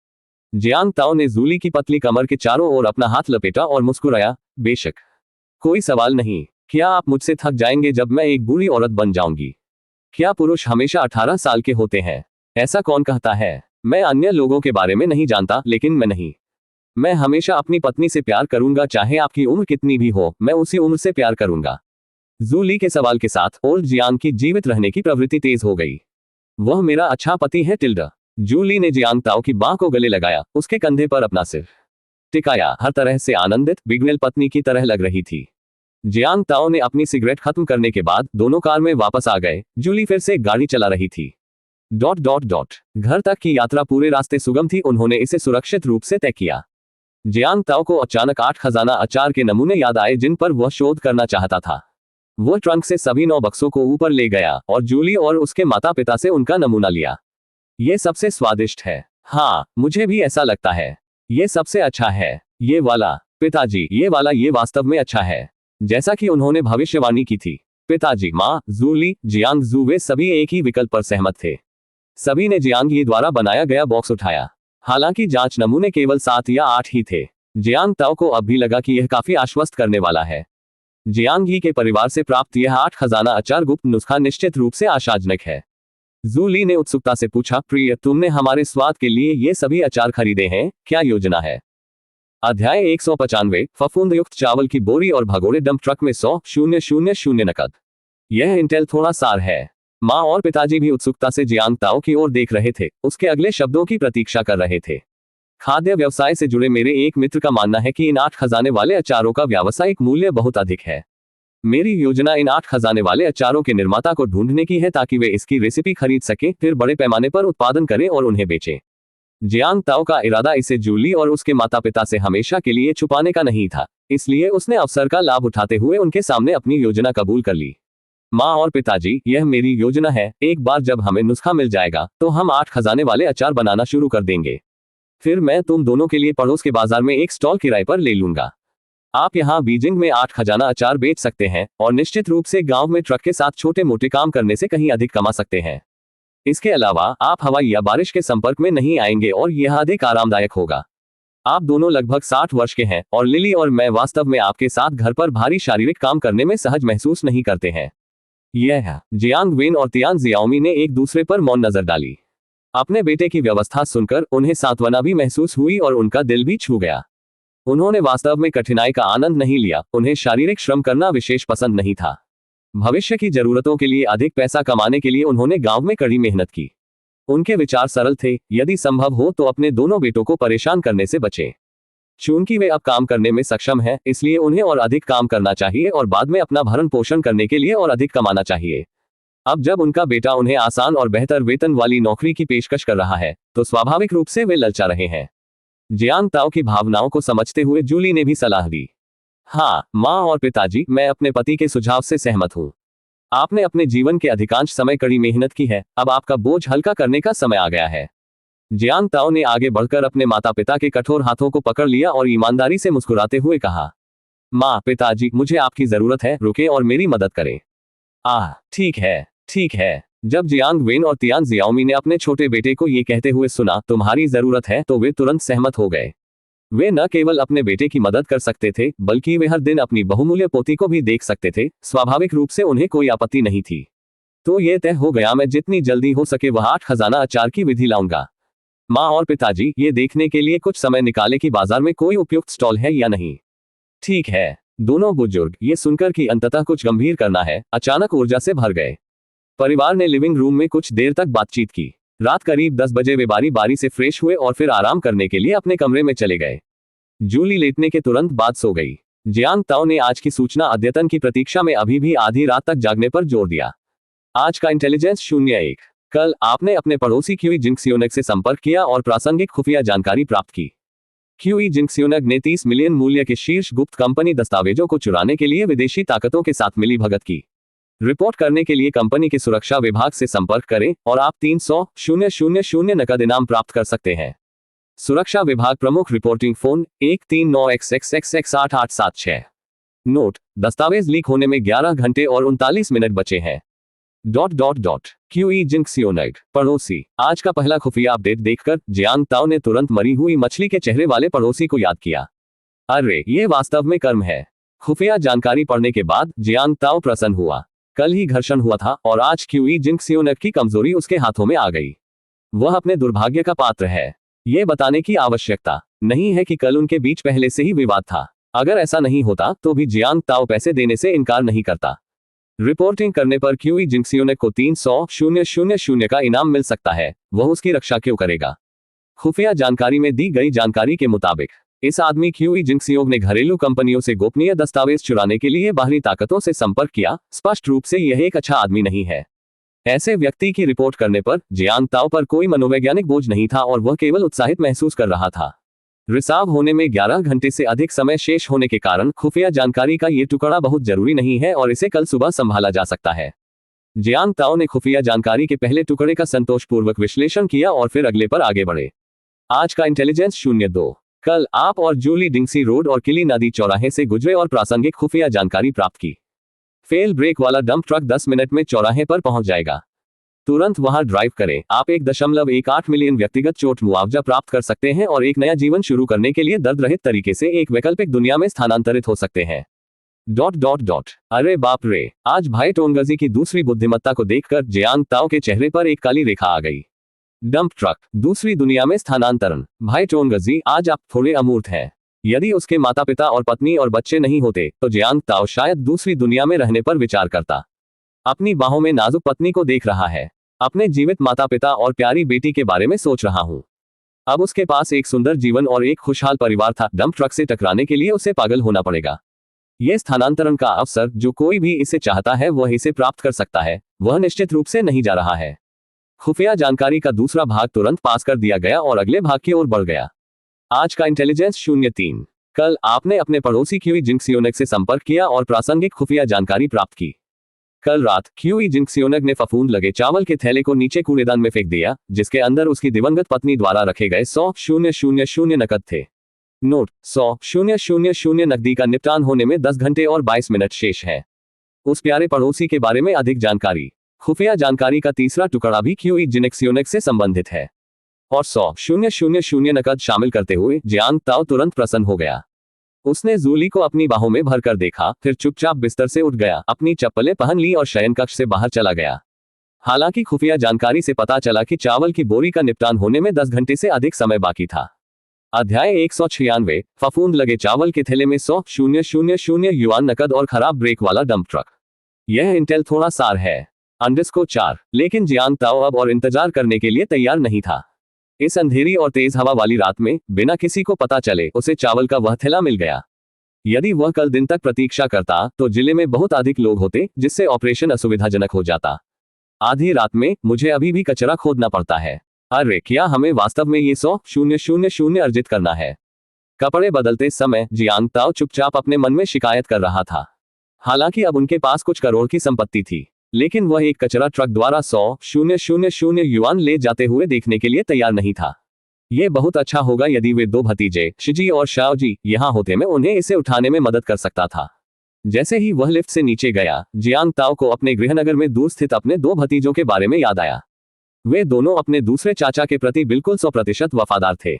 जियांग ताओ ने जूली की पतली कमर के चारों ओर अपना हाथ लपेटा और मुस्कुराया, बेशक, कोई सवाल नहीं। क्या आप मुझसे थक जाएंगे जब मैं एक बूढ़ी औरत बन जाऊंगी? क्या पुरुष हमेशा 18 साल के होते हैं? ऐसा कौन कहता है? मैं अन्य लोगों के बारे में नहीं जानता, लेकिन मैं हमेशा अपनी पत्नी से प्यार करूंगा, चाहे आपकी उम्र कितनी भी हो, मैं उसी उम्र से प्यार करूंगा। जूली के सवाल के साथ ओल्ड जियांग की जीवित रहने की प्रवृत्ति तेज हो गई। वह मेरा अच्छा पति है टिल्डा। जूली ने जियांग ताओ की बाह को गले लगाया, उसके कंधे पर अपना सिर टिकाया, हर तरह से आनंदित, बिगड़ेल पत्नी की तरह लग रही थी। जियांग ताओ ने अपनी सिगरेट खत्म करने के बाद दोनों कार में वापस आ गए। जूली फिर से गाड़ी चला रही थी। ... घर तक की यात्रा पूरे रास्ते सुगम थी। उन्होंने इसे सुरक्षित रूप से तय किया। जियांग ताओ को अचानक 8 खजाना अचार के नमूने याद आए जिन पर वह शोध करना चाहता था। वह ट्रंक से सभी 9 बक्सों को ऊपर ले गया और जूली और उसके माता पिता से उनका नमूना लिया। ये सबसे स्वादिष्ट है। हाँ, मुझे भी ऐसा लगता है। ये सबसे अच्छा है। ये वाला पिताजी, ये वाला, ये वास्तव में अच्छा है, जैसा कि उन्होंने भविष्यवाणी की थी। पिताजी, माँ, जूली, जियांग जू, वे सभी एक ही विकल्प पर सहमत थे। सभी ने जियांग ये द्वारा बनाया गया बॉक्स उठाया। हालांकि जांच नमूने केवल 7 या 8 ही थे। जियांग ताओ को अब भी लगा कि यह काफी आश्वस्त करने वाला है। जियांग ही के परिवार से प्राप्त यह 8 खजाना अचार गुप्त नुस्खा निश्चित रूप से आशाजनक है। जूली ने उत्सुकता से पूछा, प्रिय, तुमने हमारे स्वाद के लिए ये सभी अचार खरीदे हैं, क्या योजना है? अध्याय 195, फफूंद युक्त चावल की बोरी और भगोड़े डंप ट्रक में 100,000 नकद। यह इंटेल थोड़ा सार है। माँ और पिताजी भी उत्सुकता से जियांग ताओ की ओर देख रहे थे, उसके अगले शब्दों की प्रतीक्षा कर रहे थे। खाद्य व्यवसाय से जुड़े मेरे एक मित्र का मानना है कि इन 8 खजाने वाले अचारों का व्यावसायिक मूल्य बहुत अधिक है। मेरी योजना इन 8 खजाने वाले अचारों के निर्माता को ढूंढने की है ताकि वे इसकी रेसिपी खरीद सकें, फिर बड़े पैमाने पर उत्पादन करें और उन्हें बेचें। जियांग ताओ का इरादा इसे जूली और उसके माता पिता से हमेशा के लिए छुपाने का नहीं था, इसलिए उसने अवसर का लाभ उठाते हुए उनके सामने अपनी योजना कबूल कर ली। माँ और पिताजी, यह मेरी योजना है। एक बार जब हमें नुस्खा मिल जाएगा तो हम 8 खजाने वाले अचार बनाना शुरू कर देंगे। फिर मैं तुम दोनों के लिए पड़ोस के बाजार में एक स्टॉल किराए पर ले लूंगा। आप यहाँ बीजिंग में 8 खजाना अचार बेच सकते हैं और निश्चित रूप से गांव में ट्रक के साथ छोटे मोटे काम करने से कहीं अधिक कमा सकते हैं। इसके अलावा आप हवा या बारिश के संपर्क में नहीं आएंगे और यह अधिक आरामदायक होगा। आप दोनों लगभग 60 वर्ष के हैं और लिली और मैं वास्तव में आपके साथ घर पर भारी शारीरिक काम करने में सहज महसूस नहीं करते हैं। यह है। जियांग वेन और तियान जियाओमी ने एक दूसरे पर मौन नजर डाली। अपने बेटे की व्यवस्था सुनकर उन्हें सांत्वना भी महसूस हुई और उनका दिल भी छू गया। उन्होंने वास्तव में कठिनाई का आनंद नहीं लिया, उन्हें शारीरिक श्रम करना विशेष पसंद नहीं था। भविष्य की जरूरतों के लिए अधिक पैसा कमाने के लिए उन्होंने गांव में कड़ी मेहनत की। उनके विचार सरल थे, यदि संभव हो तो अपने दोनों बेटों को परेशान करने से बचें। चूंकि वे अब काम करने में सक्षम हैं, इसलिए उन्हें और अधिक काम करना चाहिए और बाद में अपना भरण पोषण करने के लिए और अधिक कमाना चाहिए। अब जब उनका बेटा उन्हें आसान और बेहतर वेतन वाली नौकरी की पेशकश कर रहा है, तो स्वाभाविक रूप से वे ललचा रहे हैं। जियांग ताओ की भावनाओं को समझते हुए जूली ने भी सलाह दी। हाँ माँ और पिताजी, मैं अपने पति के सुझाव से सहमत हूँ। आपने अपने जीवन के अधिकांश समय कड़ी मेहनत की है, अब आपका बोझ हल्का करने का समय आ गया है। जियांग ताओ ने आगे बढ़कर अपने माता पिता के कठोर हाथों को पकड़ लिया और ईमानदारी से मुस्कुराते हुए कहा, माँ पिताजी, मुझे आपकी जरूरत है, रुकें और मेरी मदद करें। ठीक है, ठीक है। जब जियांग वेन और तियान जियाओमी ने अपने छोटे बेटे को ये कहते हुए सुना, तुम्हारी जरूरत है, तो वे तुरंत सहमत हो गए। वे न केवल अपने बेटे की मदद कर सकते थे, बल्कि वे हर दिन अपनी बहुमूल्य पोती को भी देख सकते थे। स्वाभाविक रूप से उन्हें कोई आपत्ति नहीं थी। तो ये तय हो गया, मैं जितनी जल्दी हो सके वह 8 खजाना अचार की विधि लाऊंगा। माँ और पिताजी, ये देखने के लिए कुछ समय निकाले कि बाजार में कोई उपयुक्त स्टॉल है या नहीं। ठीक है। दोनों बुजुर्ग ये सुनकर कि अंततः कुछ गंभीर करना है, अचानक ऊर्जा से भर गए। परिवार ने लिविंग रूम में कुछ देर तक बातचीत की। रात करीब 10 बजे वे बारी बारी से फ्रेश हुए और फिर आराम करने के लिए अपने कमरे में चले गए। जूली लेटने के तुरंत बाद सो गई। जियांग ताओ ने आज की सूचना अद्यतन की प्रतीक्षा में अभी भी आधी रात तक जागने पर जोर दिया। आज का इंटेलिजेंस 01। कल आपने अपने पड़ोसी क्यूई जिंगसियोनेग से संपर्क किया और प्रासंगिक खुफिया जानकारी प्राप्त की। क्यूई जिंगसियोनेग ने 30 मिलियन मूल्य के शीर्ष गुप्त कंपनी दस्तावेजों को चुराने के लिए विदेशी ताकतों के साथ मिली भगत की। रिपोर्ट करने के लिए कंपनी के सुरक्षा विभाग से संपर्क करें और आप 300,000 नकद इनाम प्राप्त कर सकते हैं। सुरक्षा विभाग प्रमुख, रिपोर्टिंग फोन 139XXXX8876। नोट, दस्तावेज लीक होने में 11 घंटे और 39 मिनट बचे हैं। क्यूई जिंगसियोनेग पड़ोसी। आज का पहला खुफिया अपडेट देखकर जियांग ताओ ने तुरंत मरी हुई मछली के चेहरे वाले पड़ोसी को याद किया। अरे ये वास्तव में कर्म है। खुफिया जानकारी पढ़ने के बाद जियांग ताओ प्रसन्न हुआ। कल ही घर्षण हुआ था और आज क्यूई जिंगसियोनेग की कमजोरी उसके हाथों में आ गई। वह अपने दुर्भाग्य का पात्र है। ये बताने की आवश्यकता नहीं है कि कल उनके बीच पहले से ही विवाद था। अगर ऐसा नहीं होता तो भी जियांग ताओ पैसे देने से इनकार नहीं करता। रिपोर्टिंग करने पर क्यूई जिंगसियोनेग को 300,000 का इनाम मिल सकता है। वह उसकी रक्षा क्यों करेगा? खुफिया जानकारी में दी गई जानकारी के मुताबिक इस आदमी क्यूई जिंगसियोग ने घरेलू कंपनियों से गोपनीय दस्तावेज चुराने के लिए बाहरी ताकतों से संपर्क किया। स्पष्ट रूप से यह एक अच्छा आदमी नहीं है। ऐसे व्यक्ति की रिपोर्ट करने पर जियांग ताओ पर कोई मनोवैज्ञानिक बोझ नहीं था और वह केवल उत्साहित महसूस कर रहा था। रिसाव होने में 11 घंटे से अधिक समय शेष होने के कारण खुफिया जानकारी का ये टुकड़ा बहुत जरूरी नहीं है और इसे कल सुबह संभाला जा सकता है। जियांग ताओ ने खुफिया जानकारी के पहले टुकड़े का संतोषपूर्वक विश्लेषण किया और फिर अगले पर आगे बढ़े। आज का इंटेलिजेंस 02। कल आप और जूली डिंगसी रोड और किली नदी चौराहे से गुजरे और प्रासंगिक खुफिया जानकारी प्राप्त की। फेल ब्रेक वाला डंप ट्रक 10 मिनट में चौराहे पर पहुंच जाएगा। तुरंत वहां ड्राइव करें। आप 1.18 मिलियन व्यक्तिगत चोट मुआवजा प्राप्त कर सकते हैं और एक नया जीवन शुरू करने के लिए दर्द रहित तरीके से एक वैकल्पिक दुनिया में स्थानांतरित हो सकते हैं। अरे बाप रे! आज भाई टोनगजी की दूसरी बुद्धिमत्ता को देखकर जियांग ताओ के चेहरे पर एक काली रेखा आ गई। डंप ट्रक, दूसरी दुनिया में स्थानांतरण। भाई टोनगजी, आज आप थोड़े अमूर्त हैं। यदि उसके माता पिता और पत्नी और बच्चे नहीं होते तो जियांग ताओ शायद दूसरी दुनिया में रहने पर विचार करता। अपनी बाहों में नाजुक पत्नी को देख रहा है। अपने जीवित माता पिता और प्यारी बेटी के बारे में सोच रहा हूँ। अब उसके पास एक सुंदर जीवन और एक खुशहाल परिवार था। डंप ट्रक से टकराने के लिए उसे पागल होना पड़ेगा। यह स्थानांतरण का अवसर, जो कोई भी इसे चाहता है वह इसे प्राप्त कर सकता है, वह निश्चित रूप से नहीं जा रहा है। खुफिया जानकारी का दूसरा भाग तुरंत पास कर दिया गया और अगले भाग की ओर बढ़ गया। आज का इंटेलिजेंस 03। कल आपने अपने पड़ोसी क्यूई जिंगसियोनेग से संपर्क किया और प्रासंगिक खुफिया जानकारी प्राप्त की। कल रात क्यूई जिंगसियोनेग ने फफूंद लगे चावल के थैले को नीचे कूड़ेदान में फेंक दिया, जिसके अंदर उसकी दिवंगत पत्नी द्वारा रखे गए 100,000 नकद थे। नोट, 100,000 नकदी का निपटान होने में 10 घंटे और 22 मिनट शेष है। उस प्यारे पड़ोसी के बारे में अधिक जानकारी। खुफिया जानकारी का तीसरा टुकड़ा भी क्यूई जिंगसियोनेग से संबंधित है और 100,000 नकद शामिल करते हुए जियांग ताओ तुरंत प्रसन्न हो गया। उसने जूली को अपनी बाहों में भरकर देखा, फिर चुपचाप बिस्तर से उठ गया, अपनी चप्पलें पहन ली और शयन कक्ष से बाहर चला गया। हालांकि खुफिया जानकारी से पता चला कि चावल की बोरी का निपटान होने में 10 घंटे से अधिक समय बाकी था। अध्याय 196। फफूंद लगे चावल के थैले में 100,000 युआन नकद और खराब ब्रेक वाला डंप ट्रक। यह इंटेल थोड़ा सार है। _4। लेकिन जियांग ताओ अब और इंतजार करने के लिए तैयार नहीं था। इस अंधेरी और तेज हवा वाली रात में बिना किसी को पता चले उसे चावल का वह थैला मिल गया। यदि वह कल दिन तक प्रतीक्षा करता तो जिले में बहुत अधिक लोग होते, जिससे ऑपरेशन असुविधाजनक हो जाता। आधी रात में मुझे अभी भी कचरा खोदना पड़ता है। अरे क्या हमें वास्तव में ये 100,000 अर्जित करना है? कपड़े बदलते समय जियांग ताओ चुपचाप अपने मन में शिकायत कर रहा था। हालांकि अब उनके पास कुछ करोड़ की संपत्ति थी, लेकिन वह एक कचरा ट्रक द्वारा 100,000 युआन ले जाते हुए देखने के लिए तैयार नहीं था। यह बहुत अच्छा होगा यदि वे दो भतीजे शिजी और शाओजी यहाँ होते, मैं उन्हें इसे उठाने में मदद कर सकता था। जैसे ही वह लिफ्ट से नीचे गया, जियांग ताओ को अपने गृहनगर में दूर स्थित अपने दो भतीजों के बारे में याद आया। वे दोनों अपने दूसरे चाचा के प्रति बिल्कुल 100% वफादार थे।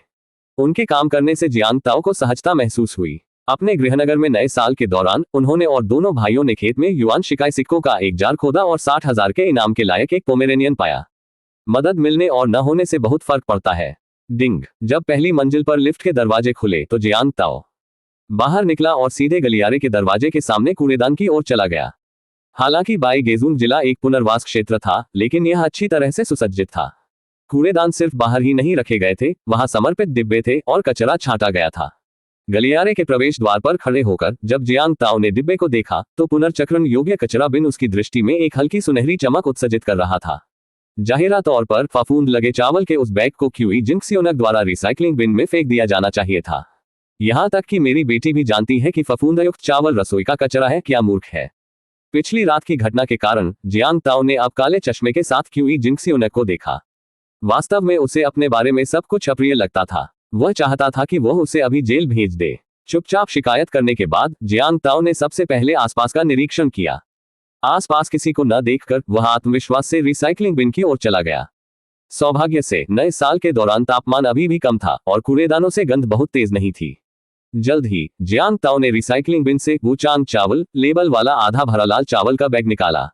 उनके काम करने से जियांग ताओ को सहजता महसूस हुई। अपने गृहनगर में नए साल के दौरान उन्होंने और दोनों भाइयों ने खेत में युआन शिकाई सिक्कों का एक जार खोदा और 60,000 के इनाम के लायक एक पोमेरेनियन पाया। मदद मिलने और न होने से बहुत फर्क पड़ता है। डिंग। जब पहली मंजिल पर लिफ्ट के दरवाजे खुले तो जियांग ताओ बाहर निकला और सीधे गलियारे के दरवाजे के सामने कूड़ेदान की ओर चला गया। हालांकि बाई गेजुन जिला एक पुनर्वास क्षेत्र था, लेकिन यह अच्छी तरह से सुसज्जित था। कूड़ेदान सिर्फ बाहर ही नहीं रखे गए थे, वहां समर्पित डिब्बे थे और कचरा छांटा गया था। गलियारे के प्रवेश द्वार पर खड़े होकर जब जियांग ताओ ने डिब्बे को देखा तो पुनर्चक्रण योग्य कचरा बिन उसकी दृष्टि में एक हल्की सुनहरी चमक उत्सर्जित कर रहा था। जाहिरा तौर पर फफूंद लगे चावल के उस बैग को क्यूई जिंक्सियोनक द्वारा रिसाइकलिंग बिन में फेंक दिया जाना चाहिए था। यहाँ तक कि मेरी बेटी भी जानती है कि फफूंदयुक्त चावल रसोई का कचरा है। क्या मूर्ख है। पिछली रात की घटना के कारण जियांग ताओ ने अब काले चश्मे के साथ क्यूई जिंक्सियोनक को देखा। वास्तव में उसे अपने बारे में सब कुछ अप्रिय लगता था। वह चाहता था कि वह उसे अभी जेल भेज दे। चुपचाप शिकायत करने के बाद जियांग ताओ ने सबसे पहले आसपास का निरीक्षण किया। आसपास किसी को न देखकर वह आत्मविश्वास से रिसाइकलिंग बिन की ओर चला गया। सौभाग्य से नए साल के दौरान तापमान अभी भी कम था और कूड़ेदानों से गंध बहुत तेज नहीं थी। जल्द ही जियांग ताओ ने रिसाइकलिंग बिन से वुचांग चावल लेबल वाला आधा भरा लाल चावल का बैग निकाला।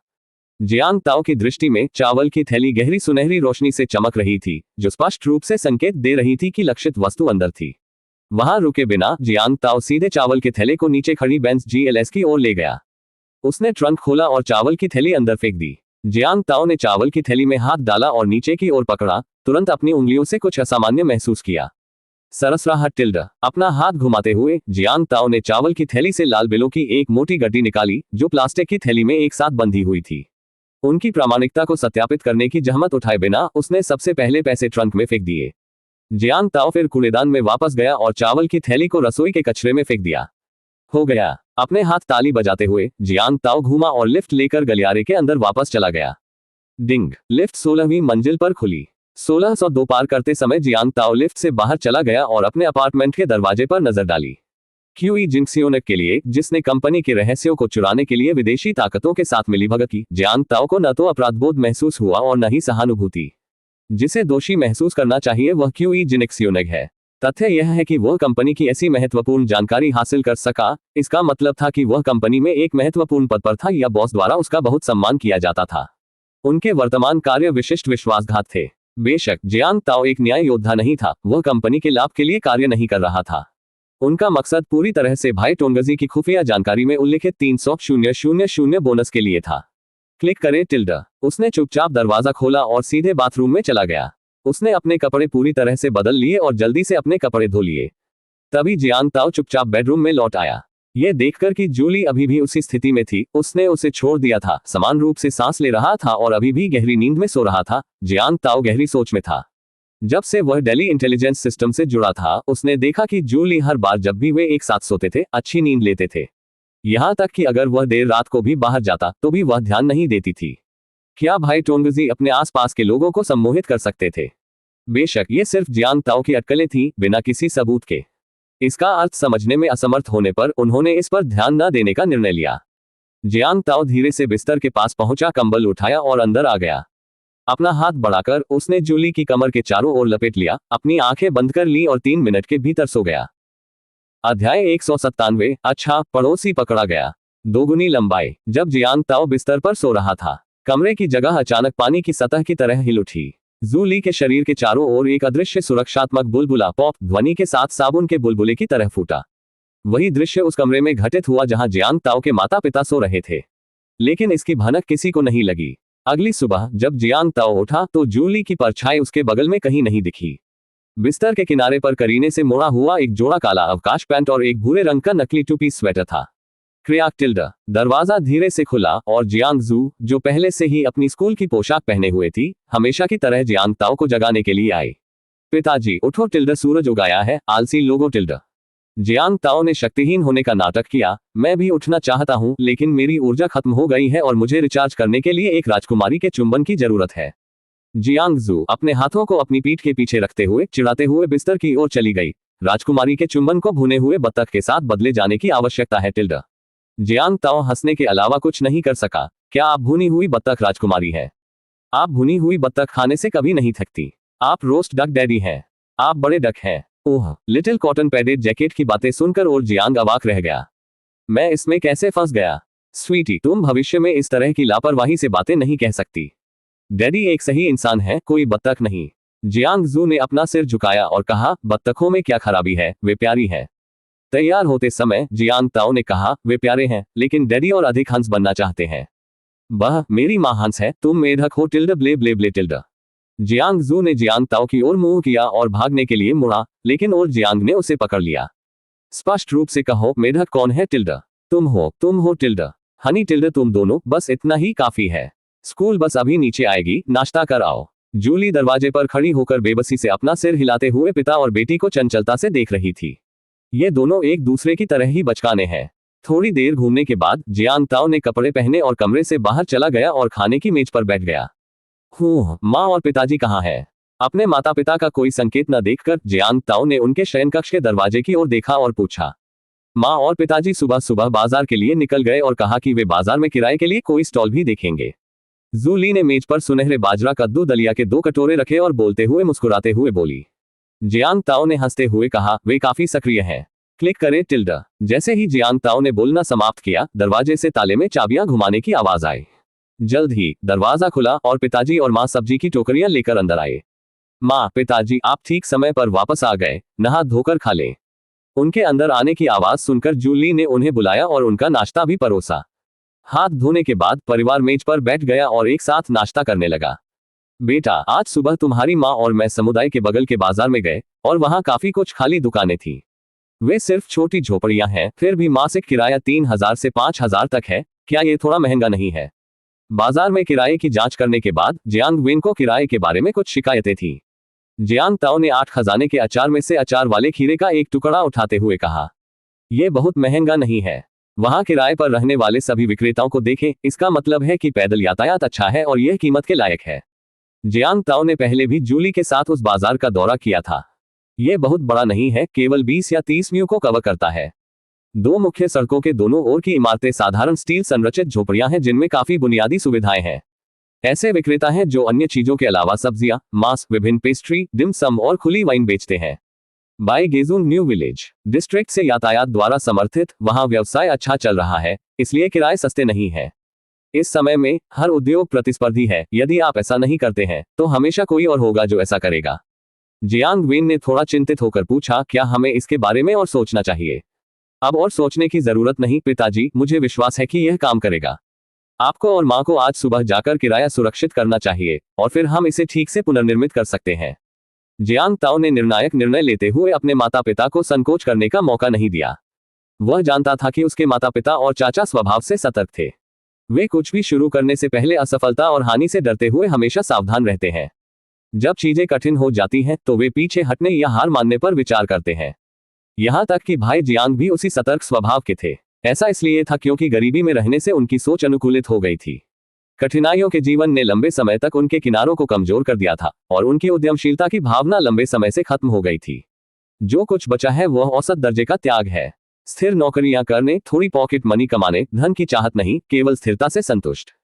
जियांग ताओ की दृष्टि में चावल की थैली गहरी सुनहरी रोशनी से चमक रही थी, जो स्पष्ट रूप से संकेत दे रही थी कि लक्षित वस्तु अंदर थी। वहां रुके बिना जियांग ताओ सीधे चावल के थैले को नीचे खड़ी बेंज जीएलएस की ओर ले गया। उसने ट्रंक खोला और चावल की थैली अंदर फेंक दी। जियांग ताओ ने चावल की थैली में हाथ डाला और नीचे की ओर पकड़ा। तुरंत अपनी उंगलियों से कुछ असामान्य महसूस किया। सरसराहट टिल्ड। अपना हाथ घुमाते हुए जियांग ताओ ने चावल की थैली से लाल बिलों की एक मोटी गड्डी निकाली, जो प्लास्टिक की थैली में एक साथ बंधी हुई थी। उनकी प्रामाणिकता को सत्यापित करने की जहमत उठाए बिना उसने सबसे पहले पैसे ट्रंक में फेंक दिए। जियांग ताओ फिर कूड़ेदान में वापस गया और चावल की थैली को रसोई के कचरे में फेंक दिया। हो गया। अपने हाथ ताली बजाते हुए जियांग ताओ घूमा और लिफ्ट लेकर गलियारे के अंदर वापस चला गया। डिंग। लिफ्ट 16वीं मंजिल पर खुली। 1602 पार करते समय जियांग ताओ लिफ्ट से बाहर चला गया और अपने अपार्टमेंट के दरवाजे पर नजर डाली। क्यूई जिंक्सियोनक के लिए, जिसने कंपनी के रहस्यों को चुराने के लिए विदेशी ताकतों के साथ मिलीभगत की, जियांग ताओ को न तो अपराधबोध महसूस हुआ और न ही सहानुभूति। जिसे दोषी महसूस करना चाहिए वह क्यूई जिंक्सियोनक है। तथ्य यह है कि वह कंपनी की ऐसी महत्वपूर्ण जानकारी हासिल कर सका, इसका मतलब था कि वह कंपनी में एक महत्वपूर्ण पद पर था या बॉस द्वारा उसका बहुत सम्मान किया जाता था। उनके वर्तमान कार्य विशिष्ट विश्वासघात थे। बेशक जियांग ताओ एक न्याय योद्धा नहीं था, वह कंपनी के लाभ के लिए कार्य नहीं कर रहा था। उनका मकसद पूरी तरह से भाई टोंगजी की खुफिया जानकारी में उल्लिखित 300,000 बोनस के लिए था। क्लिक करें टिल्ड। उसने चुपचाप दरवाजा खोला और सीधे बाथरूम में चला गया। उसने अपने कपड़े पूरी तरह से बदल लिए और जल्दी से अपने कपड़े धो लिए। तभी जियांग ताओ चुपचाप बेडरूम में लौट आया। यह देखकर कि जूली अभी भी उसी स्थिति में थी, उसने उसे छोड़ दिया था, समान रूप से सांस ले रहा था और अभी भी गहरी नींद में सो रहा था। जियांग ताओ गहरी सोच में था। जब से वह डेली इंटेलिजेंस सिस्टम से जुड़ा था, उसने देखा कि जूली हर बार जब भी वे एक साथ सोते थे, अच्छी नींद लेते थे। यहाँ तक कि अगर वह देर रात को भी बाहर जाता तो भी वह ध्यान नहीं देती थी। क्या भाई टोंगजी अपने आसपास के लोगों को सम्मोहित कर सकते थे? बेशक ये सिर्फ जियांग ताओ की अटकलें थीं, बिना किसी सबूत के। इसका अर्थ समझने में असमर्थ होने पर उन्होंने इस पर ध्यान न देने का निर्णय लिया। जियांग ताओ धीरे से बिस्तर के पास पहुंचा, कंबल उठाया और अंदर आ गया। अपना हाथ बढ़ाकर उसने जूली की कमर के चारों ओर लपेट लिया, अपनी आंखें बंद कर ली और 3 मिनट के भीतर सो गया। अध्याय 197। अच्छा, पड़ोसी पकड़ा गया। दोगुनी लंबाई। जब जियांग ताओ बिस्तर पर सो रहा था, कमरे की जगह अचानक पानी की सतह की तरह हिल उठी। जूली के शरीर के चारों ओर एक अदृश्य सुरक्षात्मक बुलबुला पॉप ध्वनि के साथ साबुन के बुलबुले की तरह फूटा। वही दृश्य उस कमरे में घटित हुआ जहां जियांग ताओ के माता पिता सो रहे थे, लेकिन इसकी भनक किसी को नहीं लगी। अगली सुबह जब जियांग ताओ उठा तो जूली की परछाई उसके बगल में कहीं नहीं दिखी। बिस्तर के किनारे पर करीने से मोड़ा हुआ एक जोड़ा काला अवकाश पैंट और एक भूरे रंग का नकली टू पीस स्वेटर था। क्रियाक टिल्डा। दरवाजा धीरे से खुला और जियांग जू, जो पहले से ही अपनी स्कूल की पोशाक पहने हुए थी, हमेशा की तरह जियांग ताओ को जगाने के लिए आई। पिताजी उठो टिल्डा, सूरज उगाया है, आलसी लोगो टिल्डा। जियांग ताओ ने शक्तिहीन होने का नाटक किया। मैं भी उठना चाहता हूं, लेकिन मेरी ऊर्जा खत्म हो गई है और मुझे रिचार्ज करने के लिए एक राजकुमारी के चुंबन की जरूरत है। जियांग जू अपने हाथों को अपनी पीठ के पीछे रखते हुए चिढ़ाते हुए बिस्तर की ओर चली गई। राजकुमारी के चुंबन को भुने हुए बत्तख के साथ बदले जाने की आवश्यकता है टिल्डा। जियांग ताओ हंसने के अलावा कुछ नहीं कर सका। क्या आप भुनी हुई बत्तख राजकुमारी है? आप भुनी हुई बत्तख खाने से कभी नहीं थकती। आप रोस्ट डक डैडी हैं। आप बड़े डक हैं। ओह, लिटिल कॉटन पैडेड जैकेट की बातें सुनकर और जियांग अवाक रह गया। मैं इसमें कैसे फंस गया? स्वीटी, तुम भविष्य में इस तरह की लापरवाही से बातें नहीं कह सकती। डैडी एक सही इंसान है, कोई बत्तख नहीं। जियांग जू ने अपना सिर झुकाया और कहा, बत्तखों में क्या खराबी है, वे प्यारी है। तैयार होते समय जियांग ताओ ने कहा, वे प्यारे हैं, लेकिन डैडी और अधिक हंस बनना चाहते हैं। बह, मेरी माँ हंस है, तुम मेढक हो टिल्डा ब्ले ब्ले ब्ले टिल्डा। जियांग जू ने जियांग ताओ की ओर मुंह किया और भागने के लिए मुड़ा, लेकिन और जियांग ने उसे पकड़ लिया। स्पष्ट रूप से कहो, मेढक कौन है टिल्डा? तुम हो टिल्डा। हनी टिल्डा, तुम दोनों, बस इतना ही काफी है। स्कूल बस अभी नीचे आएगी, नाश्ता कर आओ। जूली दरवाजे पर खड़ी होकर बेबसी से अपना सिर हिलाते हुए पिता और बेटी को चंचलता से देख रही थी। ये दोनों एक दूसरे की तरह ही बचकाने हैं। थोड़ी देर घूमने के बाद जियांग ताओ ने कपड़े पहने और कमरे से बाहर चला गया और खाने की मेज पर बैठ गया। माँ और पिताजी कहाँ हैं? अपने माता पिता का कोई संकेत न देखकर जियांग ताओ ने उनके शयन कक्ष के दरवाजे की ओर देखा और पूछा। माँ और पिताजी सुबह सुबह बाजार के लिए निकल गए और कहा कि वे बाजार में किराए के लिए कोई स्टॉल भी देखेंगे। जूली ने मेज पर सुनहरे बाजरा कद्दू दलिया के 2 कटोरे रखे और बोलते हुए मुस्कुराते हुए बोली। जियांग ताओ ने हंसते हुए कहा, वे काफी सक्रिय हैं। क्लिक करें टिल्डा। जैसे ही जियांग ताओ ने बोलना समाप्त किया, दरवाजे से ताले में चाबियां घुमाने की आवाज आई। जल्द ही दरवाजा खुला और पिताजी और माँ सब्जी की टोकरियां लेकर अंदर आए। माँ, पिताजी, आप ठीक समय पर वापस आ गए, नहा धोकर खा लें। उनके अंदर आने की आवाज सुनकर जूली ने उन्हें बुलाया और उनका नाश्ता भी परोसा। हाथ धोने के बाद परिवार मेज पर बैठ गया और एक साथ नाश्ता करने लगा। बेटा, आज सुबह तुम्हारी माँ और मैं समुदाय के बगल के बाजार में गए और वहां काफी कुछ खाली दुकानें थी। वे सिर्फ छोटी झोपड़ियां हैं, फिर भी मासिक किराया 3000 से 5000 तक है। क्या ये थोड़ा महंगा नहीं है? बाजार में किराए की जांच करने के बाद जियांग वेन को किराए के बारे में कुछ शिकायतें थी। जियांग ताओ ने 8 खजाने के अचार में से अचार वाले खीरे का एक टुकड़ा उठाते हुए कहा, यह बहुत महंगा नहीं है। वहां किराए पर रहने वाले सभी विक्रेताओं को देखें, इसका मतलब है कि पैदल यातायात अच्छा है और यह कीमत के लायक है। जियांग ताओ ने पहले भी जूली के साथ उस बाजार का दौरा किया था। यह बहुत बड़ा नहीं है, केवल 20 या 30 म्यू को कवर करता है। 2 मुख्य सड़कों के दोनों ओर की इमारतें साधारण स्टील संरचित झोपड़ियां हैं जिनमें काफी बुनियादी सुविधाएं हैं। ऐसे विक्रेता हैं जो अन्य चीजों के अलावा सब्जियां, मांस, विभिन्न पेस्ट्री, डिम सम और खुली वाइन बेचते हैं। बाय गेजुंग न्यू विलेज डिस्ट्रिक्ट से यातायात द्वारा समर्थित, वहां व्यवसाय अच्छा चल रहा है, इसलिए किराए सस्ते नहीं है। इस समय में हर उद्योग प्रतिस्पर्धी है। यदि आप ऐसा नहीं करते हैं तो हमेशा कोई और होगा जो ऐसा करेगा। जियांग वेन ने थोड़ा चिंतित होकर पूछा, क्या हमें इसके बारे में और सोचना चाहिए? अब और सोचने की जरूरत नहीं पिताजी, मुझे विश्वास है कि यह काम करेगा। आपको और माँ को आज सुबह जाकर किराया सुरक्षित करना चाहिए और फिर हम इसे ठीक से पुनर्निर्मित कर सकते हैं। जियांग ताओ ने निर्णायक निर्णय लेते हुए अपने माता पिता को संकोच करने का मौका नहीं दिया। वह जानता था कि उसके माता पिता और चाचा स्वभाव से सतर्क थे। वे कुछ भी शुरू करने से पहले असफलता और हानि से डरते हुए हमेशा सावधान रहते हैं। जब चीजें कठिन हो जाती हैं तो वे पीछे हटने या हार मानने पर विचार करते हैं। यहाँ तक कि भाई जियांग भी उसी सतर्क स्वभाव के थे। ऐसा इसलिए था क्योंकि गरीबी में रहने से उनकी सोच अनुकूलित हो गई थी। कठिनाइयों के जीवन ने लंबे समय तक उनके किनारों को कमजोर कर दिया था और उनकी उद्यमशीलता की भावना लंबे समय से खत्म हो गई थी। जो कुछ बचा है वह औसत दर्जे का त्याग है। स्थिर नौकरियां करने, थोड़ी पॉकेट मनी कमाने, धन की चाहत नहीं, केवल स्थिरता से संतुष्ट।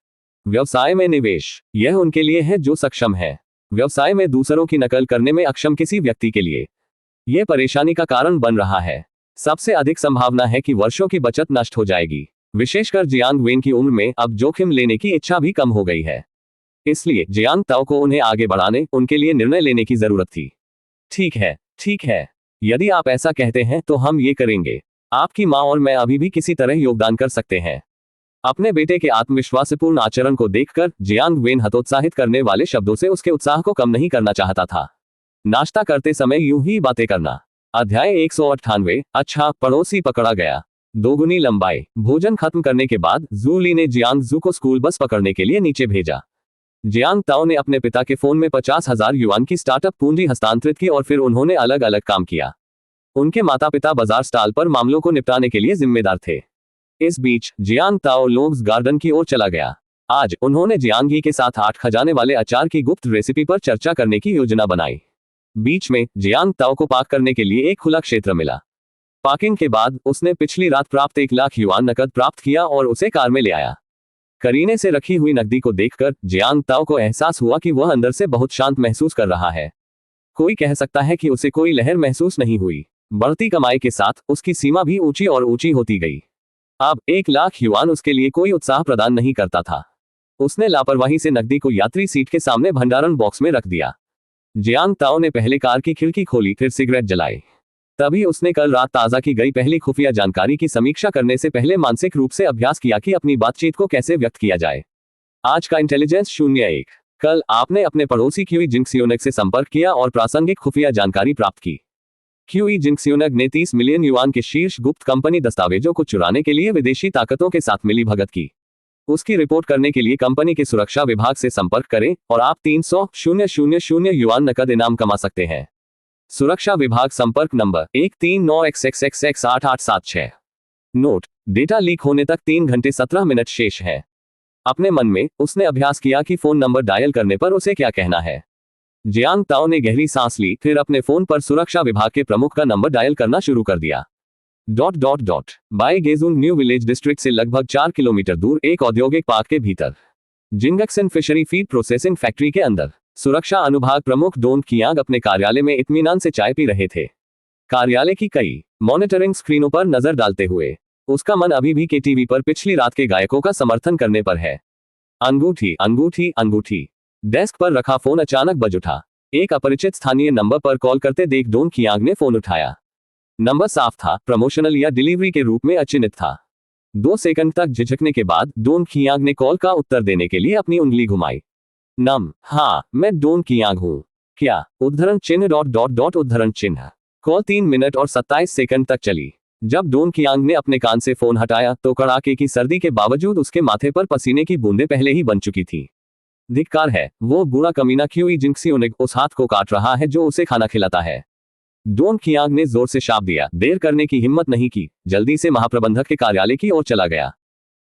व्यवसाय में निवेश, यह उनके लिए है जो सक्षम है। व्यवसाय में दूसरों की नकल करने में अक्षम किसी व्यक्ति के लिए यह परेशानी का कारण बन रहा है। सबसे अधिक संभावना है कि वर्षों की बचत नष्ट हो जाएगी। विशेषकर जियांग वेन की उम्र में अब जोखिम लेने की इच्छा भी कम हो गई है। इसलिए जियांग ताओ को उन्हें आगे बढ़ाने, उनके लिए निर्णय लेने की जरूरत थी। ठीक है, यदि आप ऐसा कहते हैं तो हम ये करेंगे। आपकी माँ और मैं अभी भी किसी तरह योगदान कर सकते हैं। अपने बेटे के आत्मविश्वासपूर्ण आचरण को देखकर जियांग वेन हतोत्साहित करने वाले शब्दों से उसके उत्साह को कम नहीं करना चाहता था। नाश्ता करते समय यूं ही बातें करना। अध्याय 198। अच्छा, पड़ोसी पकड़ा गया। दोगुनी लंबाई। भोजन खत्म करने के बाद जू ली ने जियांग जू को स्कूल बस पकड़ने के लिए नीचे भेजा। जियांग ताओ ने अपने पिता के फोन में 50,000 युआन की स्टार्टअप पूंजी हस्तांतरित की और फिर उन्होंने अलग अलग काम किया। उनके माता पिता बाजार स्टॉल पर मामलों को निपटाने के लिए जिम्मेदार थे। इस बीच जियांग ताओ लोग्स गार्डन की ओर चला गया। आज उन्होंने जियांग ही के साथ 8 खजाने वाले अचार की गुप्त रेसिपी पर चर्चा करने की योजना बनाई। बीच में जियांग ताओ को पार्क करने के लिए एक खुला क्षेत्र मिला। पार्किंग के बाद उसने पिछली रात प्राप्त 1 लाख युआन नकद प्राप्त किया और उसे कार में ले आया। करीने से रखी हुई नकदी को देखकर जियांग ताओ को एहसास हुआ कि वह अंदर से बहुत शांत महसूस कर रहा है। कोई कह सकता है कि उसे कोई लहर महसूस नहीं हुई। बढ़ती कमाई के साथ उसकी सीमा भी ऊंची और ऊंची होती गई। अब 1 लाख युआन उसके लिए कोई उत्साह प्रदान नहीं करता था। उसने लापरवाही से नकदी को यात्री सीट के सामने भंडारण बॉक्स में रख दिया। जियांग ताओ ने पहले कार की खिड़की खोली, फिर सिगरेट जलाई। तभी उसने कल रात ताज़ा की गई पहली खुफिया जानकारी की समीक्षा करने से पहले मानसिक रूप से अभ्यास किया कि अपनी बातचीत को कैसे व्यक्त किया जाए। आज का इंटेलिजेंस 01। कल आपने अपने पड़ोसी क्यूई जिंगसियोनेग से संपर्क किया और प्रासंगिक खुफिया जानकारी प्राप्त की। क्यूई जिंगसियोनेग ने 30 मिलियन युआन के शीर्ष गुप्त कंपनी दस्तावेजों को चुराने के लिए विदेशी ताकतों के साथ मिली भगत की। उसकी रिपोर्ट करने के लिए कंपनी के सुरक्षा विभाग से संपर्क करें और आप 300,000 युआन नकद इनाम कमा सकते हैं। सुरक्षा विभाग संपर्क number 139XXXX8876। Note: data leak होने तक 3 घंटे 17 मिनट शेष है। अपने मन में उसने अभ्यास किया कि फोन नंबर डायल करने पर उसे क्या कहना है। जियांग ताओ ने गहरी सांस ली, फिर अपने फोन पर सुरक्षा विभाग के प्रमुख का नंबर डायल करना शुरू कर दिया। बाई गेजुंग न्यू विलेज डिस्ट्रिक्ट से लगभग 4 किलोमीटर दूर एक औद्योगिक पार्क के भीतर, जिंगक्सन फिशरी फीड प्रोसेसिंग फैक्ट्री के अंदर, सुरक्षा अनुभाग प्रमुख डोंग कियांग अपने कार्यालय में इत्मीनान से चाय पी रहे थे। कार्यालय की कई मॉनिटरिंग स्क्रीनों पर नजर डालते हुए उसका मन अभी भी केटीवी पर पिछली रात के गायकों का समर्थन करने पर है। अंगूठी अंगूठी अंगूठी। डेस्क पर रखा फोन अचानक बज उठा। एक अपरिचित स्थानीय नंबर पर कॉल करते देख डोंग कियांग ने फोन उठाया। नंबर साफ था, प्रमोशनल या डिलीवरी के रूप में अचिन्हित था। 2 सेकंड तक झिझकने के बाद डोंग कियांग ने कॉल का उत्तर देने के लिए अपनी उंगली घुमाई। हाँ, मैं डोंग कियांग हूँ। क्या? उद्धरण चिन्ह उद्धरण चिन्ह। कॉल 3 मिनट और 27 सेकंड तक चली। जब डोंग कियांग ने अपने कान से फोन हटाया तो कड़ाके की सर्दी के बावजूद उसके माथे पर पसीने की बूंदें पहले ही बन चुकी थी। धिक्कार है, वो बूढ़ा कमीना क्यूई जिंगसियोनेग उस हाथ को काट रहा है जो उसे खाना खिलाता है। डोंग कियांग ने जोर से शाप दिया। देर करने की हिम्मत नहीं की, जल्दी से महाप्रबंधक के कार्यालय की ओर चला गया।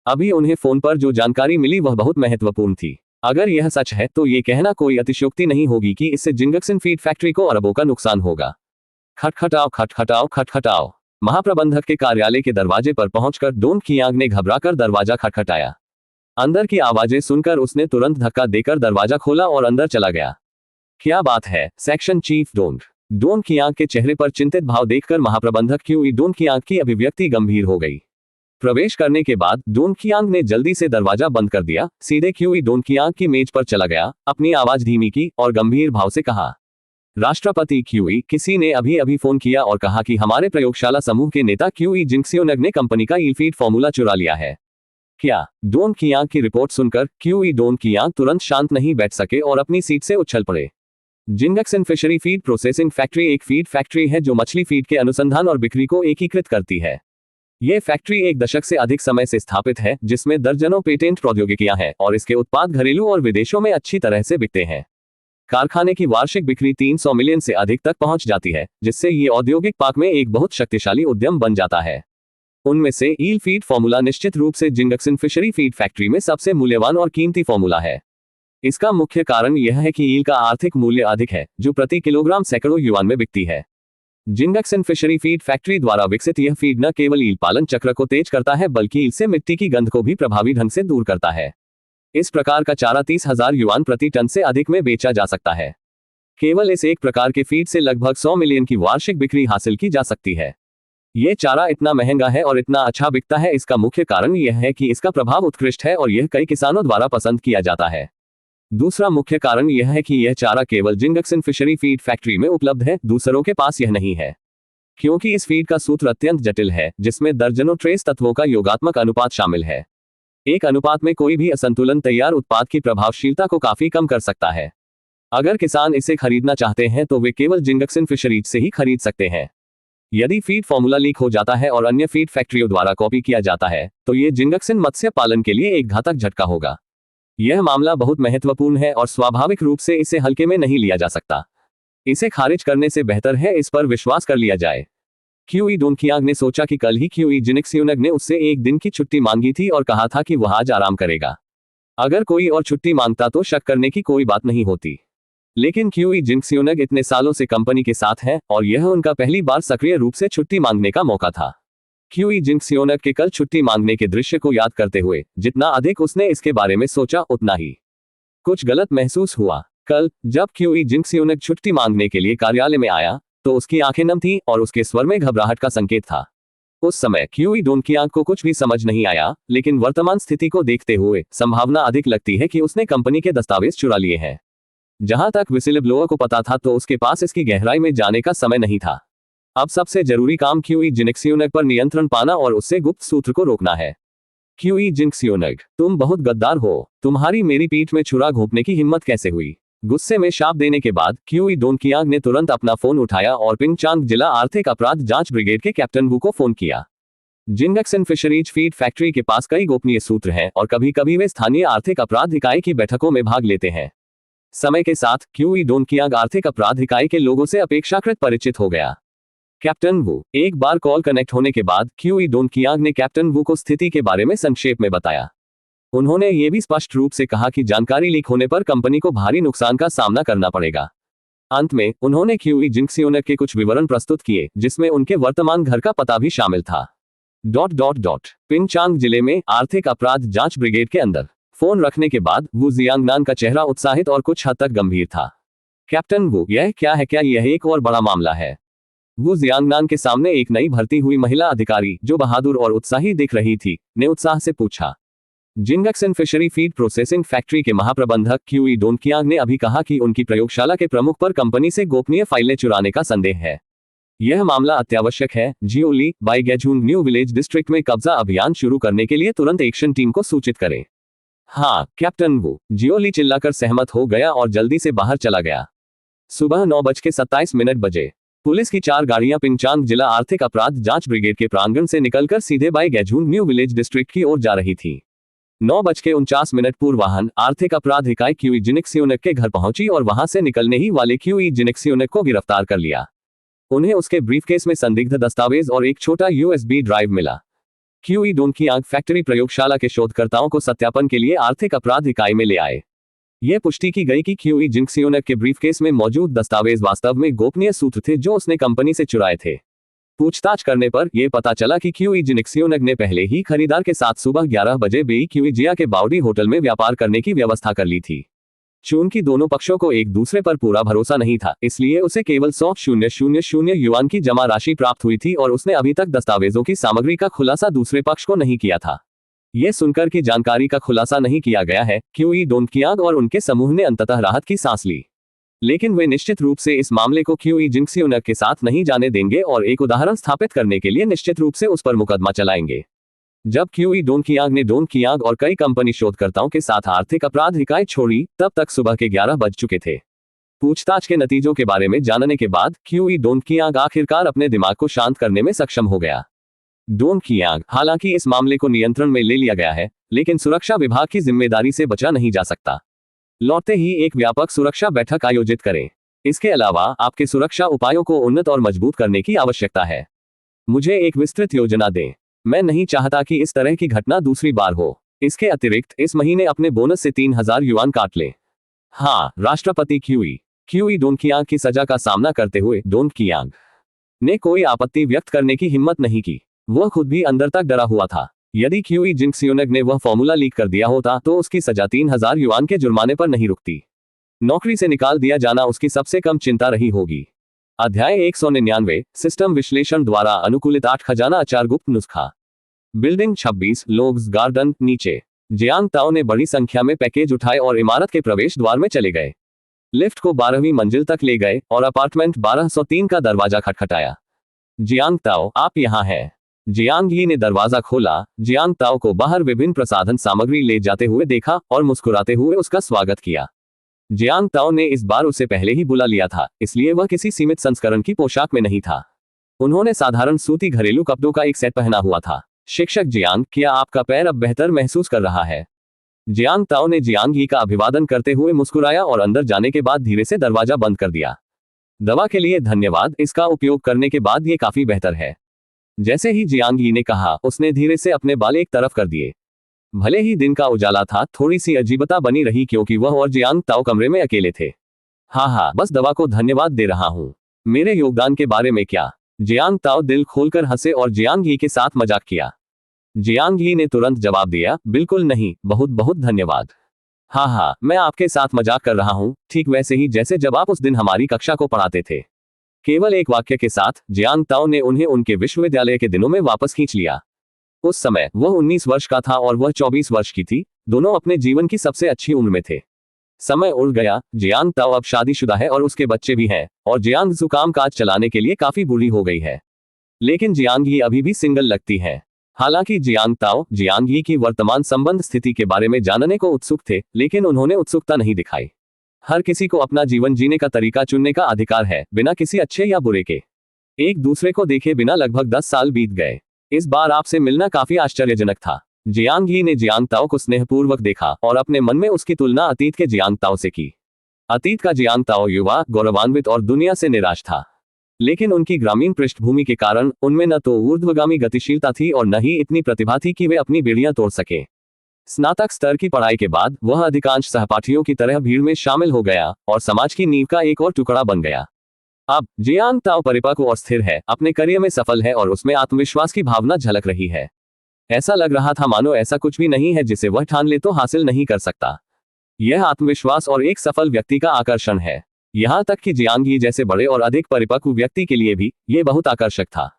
अभी उन्हें फोन पर जो जानकारी मिली वह बहुत महत्वपूर्ण थी। अगर यह सच है तो ये कहना कोई अतिशयोक्ति नहीं होगी कि इससे जिंगक्सन फीड फैक्ट्री को अरबों का नुकसान होगा। खटखटाओ खटखटाओ खटखटाओ। महाप्रबंधक के कार्यालय के दरवाजे पर पहुंचकर डोंग कियांग ने घबराकर दरवाजा खटखटाया। अंदर की आवाजें सुनकर उसने तुरंत धक्का देकर दरवाजा खोला और अंदर चला गया। क्या बात है, सेक्शन चीफ डोंग कियांग के चेहरे पर चिंतित भाव देखकर महाप्रबंधक क्यूई डोंग कियांग की अभिव्यक्ति गंभीर हो गई। प्रवेश करने के बाद डोंग कियांग ने जल्दी से दरवाजा बंद कर दिया, सीधे क्यूई डोंग कियांग की मेज पर चला गया, अपनी आवाज धीमी की और गंभीर भाव से कहा, राष्ट्रपति क्यूई, किसी ने अभी अभी फोन किया और कहा कि हमारे प्रयोगशाला समूह के नेता क्यूई जिंगसियोनेग ने कंपनी का ईलफीड फॉर्मूला चुरा लिया है। क्या? डोंग कियांग की रिपोर्ट सुनकर क्यूई डोंग कियांग तुरंत शांत नहीं बैठ सके और अपनी सीट से उछल पड़े। जिंगक्सन फिशरी फीड प्रोसेसिंग फैक्ट्री एक फीड फैक्ट्री है जो मछली फीड के अनुसंधान और बिक्री को एकीकृत करती है। ये फैक्ट्री 1 दशक से अधिक समय से स्थापित है, जिसमें दर्जनों पेटेंट प्रौद्योगिकियां हैं और इसके उत्पाद घरेलू और विदेशों में अच्छी तरह से बिकते हैं। कारखाने की वार्षिक बिक्री 300 मिलियन से अधिक तक पहुंच जाती है, जिससे ये औद्योगिक पार्क में एक बहुत शक्तिशाली उद्यम बन जाता है। उनमें से ईल फीड फॉर्मूला निश्चित रूप से जिंगक्सन फिशरी फीड फैक्ट्री में सबसे मूल्यवान और कीमती फॉर्मूला है। इसका मुख्य कारण यह है कि ईल का आर्थिक मूल्य अधिक है, जो प्रति किलोग्राम सैकड़ों युआन में बिकती है। जिंगक्सन फिशरी फीड फैक्ट्री द्वारा विकसित यह फीड न केवल ईल पालन चक्र को तेज करता है बल्कि ईल से मिट्टी की गंध को भी प्रभावी ढंग से दूर करता है। इस प्रकार का चारा 30,000 युआन प्रति टन से अधिक में बेचा जा सकता है। केवल इस एक प्रकार के फीड से लगभग 100 मिलियन की वार्षिक बिक्री हासिल की जा सकती है। यह चारा इतना महंगा है और इतना अच्छा बिकता है, इसका मुख्य कारण यह है कि इसका प्रभाव उत्कृष्ट है और यह कई किसानों द्वारा पसंद किया जाता है। दूसरा मुख्य कारण यह है कि यह चारा केवल जिंगक्सन फिशरी फीड फैक्ट्री में उपलब्ध है, दूसरों के पास यह नहीं है। क्योंकि इस फीड का सूत्र अत्यंत जटिल है, जिसमें दर्जनों ट्रेस तत्वों का योगात्मक अनुपात शामिल है। एक अनुपात में कोई भी असंतुलन तैयार उत्पाद की प्रभावशीलता को काफी कम कर सकता है। अगर किसान इसे खरीदना चाहते हैं तो वे केवल जिंगक्सन फिशरीज से ही खरीद सकते हैं। यदि फीड फॉर्मूला लीक हो जाता है और अन्य फीड फैक्ट्रियों द्वारा कॉपी किया जाता है तो ये जिंगक्सन मत्स्य पालन के लिए एक घातक झटका होगा। यह मामला बहुत महत्वपूर्ण है और स्वाभाविक रूप से इसे हल्के में नहीं लिया जा सकता। इसे खारिज करने से बेहतर है इस पर विश्वास कर लिया जाए। क्यूई डोंगकियांग ने सोचा कि कल ही क्यूई जिनिक्सियोनग ने उससे एक दिन की छुट्टी मांगी थी और कहा था कि वह आज आराम करेगा। अगर कोई और छुट्टी मांगता तो शक करने की कोई बात नहीं होती। लेकिन क्यूई जिनिक्सियोनग इतने सालों से कंपनी के साथ हैं और यह उनका पहली बार सक्रिय रूप से छुट्टी मांगने का मौका था। क्यूई जिनिक्सियोनग के कल छुट्टी मांगने के दृश्य को याद करते हुए जितना अधिक उसने इसके बारे में सोचा उतना ही कुछ गलत महसूस हुआ। कल जब क्यूई जिनिक्सियोनग छुट्टी मांगने के लिए कार्यालय में आया तो उसकी आंखें नम थीं और उसके स्वर में घबराहट का संकेत था। उस समय क्यूई डोंगकियांग को कुछ भी समझ नहीं आया, लेकिन वर्तमान स्थिति को देखते हुए संभावना अधिक लगती है कि उसने कंपनी के दस्तावेज चुरा लिए हैं। जहां तक व्हिसिलब्लोअर को पता था तो उसके पास इसकी गहराई में जाने का समय नहीं था। अब सबसे जरूरी काम क्यूई जिनिक्सियोनग पर नियंत्रण पाना और उससे गुप्त सूत्र को रोकना है। क्यूई जिनिक्सियोनग, तुम बहुत गद्दार हो। तुम्हारी मेरी पीठ में छुरा घोंपने की हिम्मत कैसे हुई? गुस्से में शाप देने के बाद क्यूई डोंगकियांग ने तुरंत अपना फोन उठाया और पिंगचांग जिला आर्थिक अपराध जांच ब्रिगेड के कैप्टन वू को फोन किया। जिंगक्सन फिशरीज फीड फैक्ट्री के पास कई गोपनीय सूत्र हैं और कभी कभी वे स्थानीय आर्थिक अपराध इकाई की बैठकों में भाग लेते हैं। समय के साथ क्यूई डोंगकियांग आर्थिक अपराध इकाई के लोगों से अपेक्षाकृत परिचित हो गया। कैप्टन वू, एक बार कॉल कनेक्ट होने के बाद क्यूई डोंगकियांग ने कैप्टन वू को स्थिति के बारे में संक्षेप में बताया। उन्होंने ये भी स्पष्ट रूप से कहा कि जानकारी लीक होने पर कंपनी को भारी नुकसान का सामना करना पड़ेगा। अंत में उन्होंने क्यूई जिनिक्सियोनग के कुछ विवरण प्रस्तुत किए जिसमें उनके वर्तमान घर का पता भी शामिल था। पिंगचांग जिले में आर्थिक अपराध जांच ब्रिगेड के अंदर फोन रखने के बाद वू जियांगनान का चेहरा उत्साहित और कुछ हद तक गंभीर था। कैप्टन वू, यह क्या है? क्या यह एक और बड़ा मामला है? वू जियांगनान के सामने एक नई भर्ती हुई महिला अधिकारी जो बहादुर और उत्साही दिख रही थी ने उत्साह से पूछा। जिंगक्सन फिशरी फीड प्रोसेसिंग फैक्ट्री के महाप्रबंधक क्यूई डोंगकियांग ने अभी कहा कि उनकी प्रयोगशाला के प्रमुख पर कंपनी से गोपनीय फाइलें चुराने का संदेह है। यह मामला अत्यावश्यक है। जियोली बाइगेजुंग न्यू विलेज डिस्ट्रिक्ट में कब्जा अभियान शुरू करने के लिए तुरंत एक्शन टीम को सूचित करें। हाँ कैप्टन वू, जियोली चिल्लाकर सहमत हो गया और जल्दी से बाहर चला गया। सुबह 9:27 बजे पुलिस की 4 गाड़ियां पिंगचांग जिला आर्थिक अपराध जांच ब्रिगेड के प्रांगण से निकलकर सीधे बाइगेजुंग न्यू विलेज डिस्ट्रिक्ट की ओर जा रही थी। 9:49 पूर्व वाहन आर्थिक अपराध इकाई क्यूई जिनिक्सियोनग के घर पहुंची और वहां से निकलने ही वाले क्यूई जिनिक्सियोनग को गिरफ्तार कर लिया। उन्हें उसके ब्रीफकेस में संदिग्ध दस्तावेज और एक छोटा यूएसबी ड्राइव मिला। क्यूई डोंगकियांग फैक्ट्री प्रयोगशाला के शोधकर्ताओं को सत्यापन के लिए आर्थिक अपराध इकाई में ले आए। यह पुष्टि की गई कि क्यूई जिनिक्सियोनग के ब्रीफकेस में मौजूद दस्तावेज वास्तव में गोपनीय सूत्र थे जो उसने कंपनी से चुराए थे। पूछताछ करने पर यह पता चला कि क्यूई जिनिक्सियोनग ने पहले ही खरीदार के साथ सुबह 11 बजे बेई क्यूईजिया के बाउडी होटल में व्यापार करने की व्यवस्था कर ली थी। चूंकि दोनों पक्षों को एक दूसरे पर पूरा भरोसा नहीं था, इसलिए उसे केवल 100,000 युआन की जमा राशि प्राप्त हुई थी और उसने अभी तक दस्तावेजों की सामग्री का खुलासा दूसरे पक्ष को नहीं किया था। यह सुनकर कि जानकारी का खुलासा नहीं किया गया है, क्यूई डोंगकियांग और उनके समूह ने अंततः राहत की सांस ली। लेकिन वे निश्चित रूप से इस मामले को क्यूई जिनिक्सियोनग के साथ नहीं जाने देंगे और एक उदाहरण स्थापित करने के लिए निश्चित रूप से उस पर मुकदमा चलाएंगे। जब क्यूई डोंगकियांग ने डोंगकियांग और कई कंपनी शोधकर्ताओं के साथ आर्थिक अपराध इकाई छोड़ी, तब तक सुबह के 11 बज चुके थे। पूछताछ के नतीजों के बारे में जानने के बाद क्यूई डोंगकियांग आखिरकार अपने दिमाग को शांत करने में सक्षम हो गया। डोंगकियांग, हालांकि इस मामले को नियंत्रण में ले लिया गया है, लेकिन सुरक्षा विभाग की जिम्मेदारी से बचा नहीं जा सकता। लौटते ही एक व्यापक सुरक्षा बैठक आयोजित करें। इसके अलावा आपके सुरक्षा उपायों को उन्नत और मजबूत करने की आवश्यकता है। मुझे एक विस्तृत योजना दें। मैं नहीं चाहता कि इस तरह की घटना दूसरी बार हो। इसके अतिरिक्त इस महीने अपने बोनस से 3000 युआन काट लें। हाँ, राष्ट्रपति क्यूई डोंगकियांग की सजा का सामना करते हुए डोंगकियांग ने कोई आपत्ति व्यक्त करने की हिम्मत नहीं की। वह खुद भी अंदर तक डरा हुआ था। यदि क्यूई जिनिक्सियोनग ने वह फॉर्मूला लीक कर दिया होता तो उसकी सजा 3000 युआन के जुर्माने पर नहीं रुकती। नौकरी से निकाल दिया जाना उसकी सबसे कम चिंता रही होगी। अध्याय 199 सिस्टम विश्लेषण द्वारा अनुकूलित 8 खजाना अचार गुप्त नुस्खा। बिल्डिंग 26 लोग्स गार्डन नीचे। जियांग ताओ ने बड़ी संख्या में पैकेज उठाए और इमारत के प्रवेश द्वार में चले गए। लिफ्ट को 12वीं मंजिल तक ले गए और अपार्टमेंट 1203 का दरवाजा खटखटाया। जियांग ताओ, आप यहाँ हैं? जियांग ही ने दरवाजा खोला, जियांग ताओ को बाहर विभिन्न प्रसाधन सामग्री ले जाते हुए देखा और मुस्कुराते हुए उसका स्वागत किया। जियांग ताओ ने इस बार उसे पहले ही बुला लिया था, इसलिए वह किसी सीमित संस्करण की पोशाक में नहीं था। उन्होंने साधारण सूती घरेलू कपड़ों का एक सेट पहना हुआ था। शिक्षक जियांग, क्या आपका पैर अब बेहतर महसूस कर रहा है? जियांग ताओ ने जियांग ही का अभिवादन करते हुए मुस्कुराया और अंदर जाने के बाद धीरे से दरवाजा बंद कर दिया। दवा के लिए धन्यवाद, इसका उपयोग करने के बाद ये काफी बेहतर है। जैसे ही जियांग ही ने कहा, उसने धीरे से अपने बाल एक तरफ कर दिए। भले ही दिन का उजाला था, थोड़ी सी अजीबता बनी रही क्योंकि वह और जियांग ताओ कमरे में अकेले थे। हाँ, बस दवा को धन्यवाद दे रहा हूँ। मेरे योगदान के बारे में क्या? जियांग ताओ दिल खोलकर हंसे और जियांग ही के साथ मजाक किया। जियांग ही ने तुरंत जवाब दिया, बिल्कुल नहीं, बहुत बहुत धन्यवाद। हाँ, मैं आपके साथ मजाक कर रहा हूँ, ठीक वैसे ही जैसे जब आप उस दिन हमारी कक्षा को पढ़ाते थे। केवल एक वाक्य के साथ जियांग ताओ ने उन्हें उनके विश्वविद्यालय के दिनों में वापस खींच लिया। उस समय वह 19 वर्ष का था और वह 24 वर्ष की थी, दोनों अपने जीवन की सबसे अच्छी उम्र में थे। समय उड़ गया, जियांग ताओ अब शादीशुदा है और उसके बच्चे भी हैं, और जियांग जू काम काज चलाने के लिए काफी बूढ़ी हो गई है। लेकिन जियांग ही अभी भी सिंगल लगती है। हालांकि जियांग ताओ जियांग ही की वर्तमान संबंध स्थिति के बारे में जानने को उत्सुक थे, लेकिन उन्होंने उत्सुकता नहीं दिखाई। हर किसी को अपना जीवन जीने का तरीका चुनने का अधिकार है, बिना किसी अच्छे या बुरे के। एक दूसरे को देखे बिना लगभग 10 साल बीत गए। इस बार आपसे मिलना काफी आश्चर्यजनक था। जियांग ही ने जियांग ताओ को स्नेहपूर्वक देखा और अपने मन में उसकी तुलना अतीत के जियांग ताओ से की। अतीत का जियांग ताओ युवा, गौरवान्वित और दुनिया से निराश था। लेकिन उनकी ग्रामीण पृष्ठभूमि के कारण उनमें न तो ऊर्ध्वगामी गतिशीलता थी और न ही इतनी प्रतिभा थी कि वे अपनी बेड़ियां तोड़ सके। स्नातक स्तर की पढ़ाई के बाद वह अधिकांश सहपाठियों की तरह भीड़ में शामिल हो गया और समाज की नींव का एक और टुकड़ा बन गया। अब जियांग ताओ परिपक्व और स्थिर है, अपने करियर में सफल है और उसमें आत्मविश्वास की भावना झलक रही है। ऐसा लग रहा था मानो ऐसा कुछ भी नहीं है जिसे वह ठान ले तो हासिल नहीं कर सकता। यह आत्मविश्वास और एक सफल व्यक्ति का आकर्षण है। यहाँ तक कि जियांग ही जैसे बड़े और अधिक परिपक्व व्यक्ति के लिए भी यह बहुत आकर्षक था।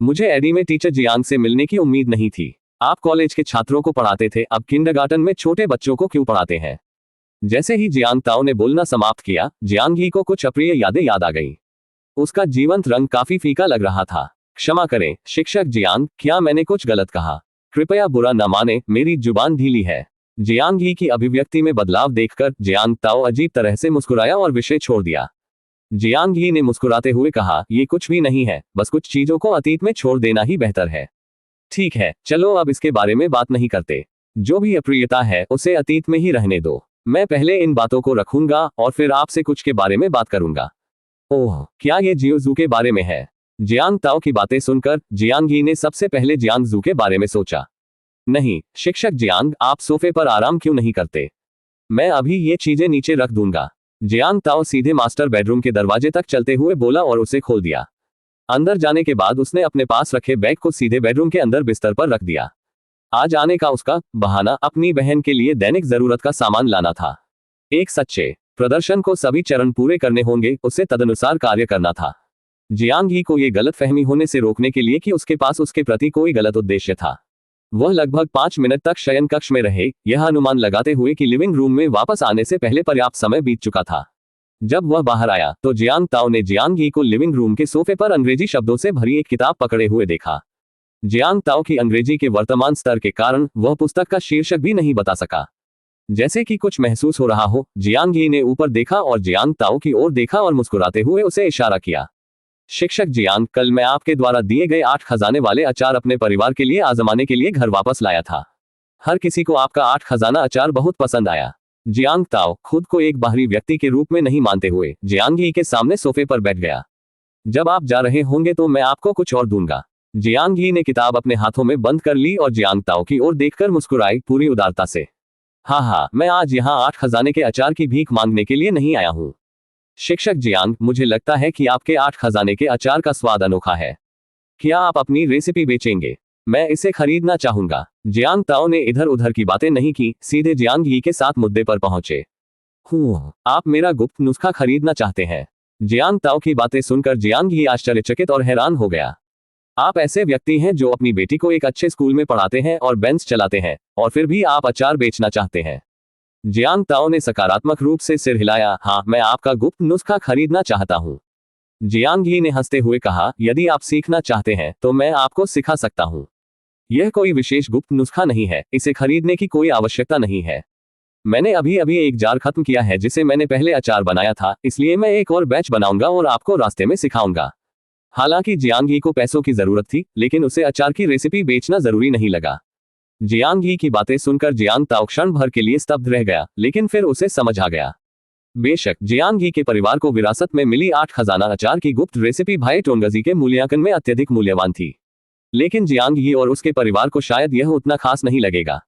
मुझे एडी में टीचर जियांग से मिलने की उम्मीद नहीं थी। आप कॉलेज के छात्रों को पढ़ाते थे, अब किंडरगार्टन में छोटे बच्चों को क्यों पढ़ाते हैं? जैसे ही जियांग ताओ ने बोलना समाप्त किया, जियांग ही को कुछ अप्रिय यादें याद आ गईं। उसका जीवंत रंग काफी फीका लग रहा था। क्षमा करें शिक्षक जियांग, क्या मैंने कुछ गलत कहा? कृपया बुरा न माने, मेरी जुबान ढीली है। जियांग ही की अभिव्यक्ति में बदलाव देखकर जियांग ताओ अजीब तरह से मुस्कुराया और विषय छोड़ दिया। जियांग ही ने मुस्कुराते हुए कहा, ये कुछ भी नहीं है, बस कुछ चीजों को अतीत में छोड़ देना ही बेहतर है। ठीक है, चलो अब इसके बारे में बात नहीं करते। जो भी अप्रियता है उसे अतीत में ही रहने दो। मैं पहले इन बातों को रखूंगा और फिर आपसे कुछ के बारे में बात करूंगा। ओह, क्या ये जियोजू के बारे में है? जियांग ताओ की बातें सुनकर जियांग ही ने सबसे पहले जियांग जू के बारे में सोचा। नहीं शिक्षक जियांग, आप सोफे पर आराम क्यों नहीं करते? मैं अभी ये चीजें नीचे रख दूंगा। जियांग ताओ सीधे मास्टर बेडरूम के दरवाजे तक चलते हुए बोला और उसे खोल दिया। अंदर जाने के बाद उसने अपने पास रखे बैग को सीधे बेडरूम के अंदर बिस्तर पर रख दिया। आज आने का उसका बहाना अपनी बहन के लिए दैनिक जरूरत का सामान लाना था। एक सच्चे प्रदर्शन को सभी चरण पूरे करने होंगे, उसे तदनुसार कार्य करना था। जियांग ही को ये गलतफहमी होने से रोकने के लिए कि उसके पास उसके प्रति कोई गलत उद्देश्य था। वह लगभग 5 मिनट तक शयन कक्ष में रहे, यह अनुमान लगाते हुए कि लिविंग रूम में वापस आने से पहले पर्याप्त समय बीत चुका था। जब वह बाहर आया तो जियांग ताओ ने जियांग ही को लिविंग रूम के सोफे पर अंग्रेजी शब्दों से भरी एक किताब पकड़े हुए देखा। जियांग ताओ की अंग्रेजी के वर्तमान स्तर के कारण वह पुस्तक का शीर्षक भी नहीं बता सका। जैसे कि कुछ महसूस हो रहा हो, जियांग ही ने ऊपर देखा और जियांग ताओ की ओर देखा और मुस्कुराते हुए उसे इशारा किया। शिक्षक जियांग, कल मैं आपके द्वारा दिए गए 8 खजाने वाले अचार अपने परिवार के लिए आजमाने के लिए घर वापस लाया था। हर किसी को आपका 8 खजाना अचार बहुत पसंद आया। जियांग ताओ खुद को एक बाहरी व्यक्ति के रूप में नहीं मानते हुए जियांग ही के सामने सोफे पर बैठ गया। जब आप जा रहे होंगे तो मैं आपको कुछ और दूंगा। जियांग ही ने किताब अपने हाथों में बंद कर ली और जियांग ताओ की ओर देखकर मुस्कुराई पूरी उदारता से। हाँ, मैं आज यहाँ 8 खजाने के अचार की भीख मांगने के लिए नहीं आया हूँ। शिक्षक जियांग, मुझे लगता है कि आपके 8 खजाने के अचार का स्वाद अनोखा है। क्या आप अपनी रेसिपी बेचेंगे? मैं इसे खरीदना चाहूंगा। जियांग ताओ ने इधर उधर की बातें नहीं की, सीधे जियांग ही के साथ मुद्दे पर पहुंचे। आप मेरा गुप्त नुस्खा खरीदना चाहते हैं? जियांग ताओ की बातें सुनकर जियांग ही आश्चर्यचकित और हैरान हो गया। आप ऐसे व्यक्ति हैं जो अपनी बेटी को एक अच्छे स्कूल में पढ़ाते हैं और बेंच चलाते हैं, और फिर भी आप अचार बेचना चाहते हैं? जियांग ताओ ने सकारात्मक रूप से सिर हिलाया। हाँ, मैं आपका गुप्त नुस्खा खरीदना चाहता हूँ। जियांग ही ने हंसते हुए कहा, यदि आप सीखना चाहते हैं तो मैं आपको सिखा सकता हूँ। यह कोई विशेष गुप्त नुस्खा नहीं है, इसे खरीदने की कोई आवश्यकता नहीं है। मैंने अभी अभी एक जार खत्म किया है जिसे मैंने पहले अचार बनाया था, इसलिए मैं एक और बैच बनाऊंगा और आपको रास्ते में सिखाऊंगा। हालांकि जियांग ही को पैसों की जरूरत थी, लेकिन उसे अचार की रेसिपी बेचना जरूरी नहीं लगा। जियांग ही की बातें सुनकर जियांग ताओ क्षण भर के लिए स्तब्ध रह गया, लेकिन फिर उसे समझ आ गया। बेशक जियांग ही के परिवार को विरासत में मिली 8 खजाना अचार की गुप्त रेसिपी भाई टोंगजी के मूल्यांकन में अत्यधिक मूल्यवान थी, लेकिन जियांग ही और उसके परिवार को शायद यह उतना खास नहीं लगेगा।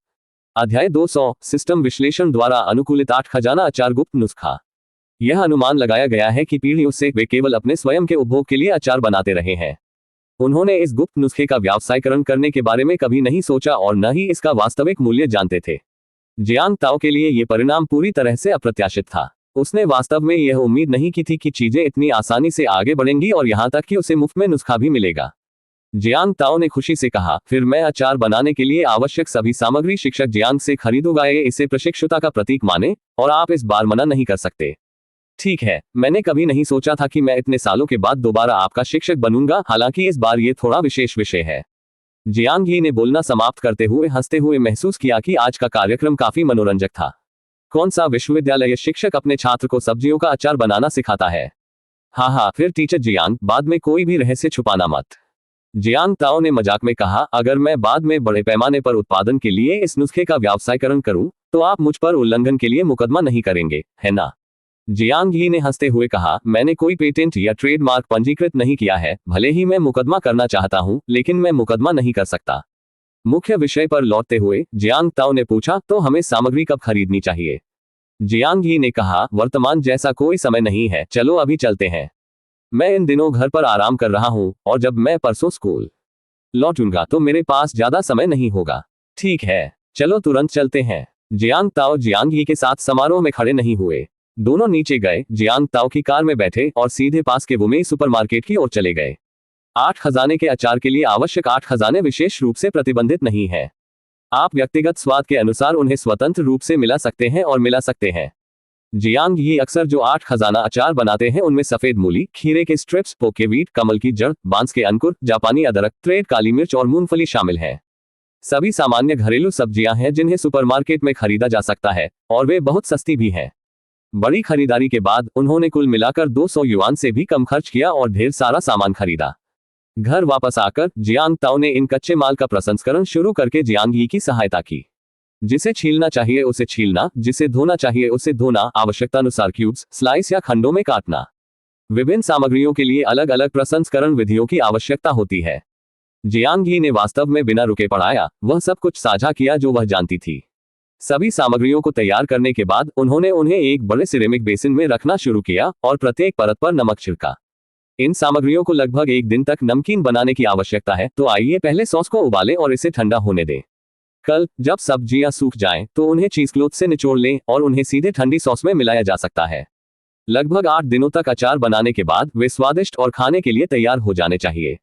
अध्याय 200 सिस्टम विश्लेषण द्वारा अनुकूलित 8 खजाना अचार गुप्त नुस्खा। यह अनुमान लगाया गया है कि पीढ़ियों से वे केवल अपने स्वयं के उपभोग के लिए अचार बनाते रहे हैं। उन्होंने इस गुप्त नुस्खे का व्यावसायीकरण करने के बारे में कभी नहीं सोचा और न ही इसका वास्तविक मूल्य जानते थे। जियांग ताओ के लिए यह परिणाम पूरी तरह से अप्रत्याशित था। उसने वास्तव में यह उम्मीद नहीं की थी कि चीजें इतनी आसानी से आगे बढ़ेंगी और यहां तक कि उसे मुफ्त में नुस्खा भी मिलेगा। जियांग ताओ ने खुशी से कहा, फिर मैं अचार बनाने के लिए आवश्यक सभी सामग्री शिक्षक जियांग से खरीदूंगा। ये इसे प्रशिक्षुता का प्रतीक माने और आप इस बार मना नहीं कर सकते। ठीक है, मैंने कभी नहीं सोचा था कि मैं इतने सालों के बाद दोबारा आपका शिक्षक बनूंगा, हालांकि इस बार ये थोड़ा विशेष विषय है। जियांग ही ने बोलना समाप्त करते हुए हंसते हुए महसूस किया कि आज का कार्यक्रम काफी मनोरंजक था। कौन सा विश्वविद्यालय शिक्षक अपने छात्र को सब्जियों का अचार बनाना सिखाता है? हाँ, फिर टीचर जियांग, बाद में कोई भी रहस्य छुपाना मत। जियांग ताओ ने मजाक में कहा, अगर मैं बाद में बड़े पैमाने पर उत्पादन के लिए इस नुस्खे का व्यावसायीकरण करूं, तो आप मुझ पर उल्लंघन के लिए मुकदमा नहीं करेंगे, है ना? जियांग ही ने हंसते हुए कहा, मैंने कोई पेटेंट या ट्रेडमार्क पंजीकृत नहीं किया है। भले ही मैं मुकदमा करना चाहता हूं, लेकिन मैं मुकदमा नहीं कर सकता। मुख्य विषय पर लौटते हुए जियांग ताओ ने पूछा, तो हमें सामग्री कब खरीदनी चाहिए? जियांग ही ने कहा, वर्तमान जैसा कोई समय नहीं है, चलो अभी चलते हैं। मैं इन दिनों घर पर आराम कर रहा हूं और जब मैं परसों स्कूल लौटूंगा तो मेरे पास ज्यादा समय नहीं होगा। ठीक है, चलो तुरंत चलते हैं। जियांग ताओ जियांग ही के साथ समारोह में खड़े नहीं हुए। दोनों नीचे गए, जियांग ताओ की कार में बैठे और सीधे पास के वुमेई सुपरमार्केट की ओर चले गए। 8 खजाने के अचार के लिए आवश्यक 8 खजाने विशेष रूप से प्रतिबंधित नहीं है। आप व्यक्तिगत स्वाद के अनुसार उन्हें स्वतंत्र रूप से मिला सकते हैं और मिला सकते हैं। जियांग ही अक्सर जो 8 खजाना अचार बनाते हैं उनमें सफेद मूली, खीरे के स्ट्रिप्स, पोकेवीट, कमल की जड़, बांस के अंकुर, जापानी अदरक, थ्रेड काली मिर्च और मूंगफली शामिल हैं। सभी सामान्य घरेलू सब्जियां हैं जिन्हें सुपरमार्केट में खरीदा जा सकता है और वे बहुत सस्ती भी हैं। बड़ी खरीदारी के बाद उन्होंने कुल मिलाकर 200 युआन से भी कम खर्च किया और ढेर सारा सामान खरीदा। घर वापस आकर जियांग ताओ ने इन कच्चे माल का प्रसंस्करण शुरू करके जियांग ही की सहायता की। जिसे छीलना चाहिए उसे छीलना, जिसे धोना चाहिए उसे धोना, आवश्यकतानुसार क्यूब्स, स्लाइस या खंडों में काटना। विभिन्न सामग्रियों के लिए अलग अलग प्रसंस्करण विधियों की आवश्यकता होती है। जियांग ही ने वास्तव में बिना रुके पढ़ाया, वह सब कुछ साझा किया जो वह जानती थी। सभी सामग्रियों को तैयार करने के बाद उन्होंने उन्हें एक बड़े सिरेमिक बेसिन में रखना शुरू किया और प्रत्येक परत पर नमक छिड़का। इन सामग्रियों को लगभग 1 दिन तक नमकीन बनाने की आवश्यकता है, तो आइए पहले सॉस को उबालें और इसे ठंडा होने दें। कल जब सब्जियां सूख जाएं, तो उन्हें चीज क्लोथ से निचोड़ लें और उन्हें सीधे ठंडी सॉस में मिलाया जा सकता है। लगभग 8 दिनों तक अचार बनाने के बाद वे स्वादिष्ट और खाने के लिए तैयार हो जाने चाहिए।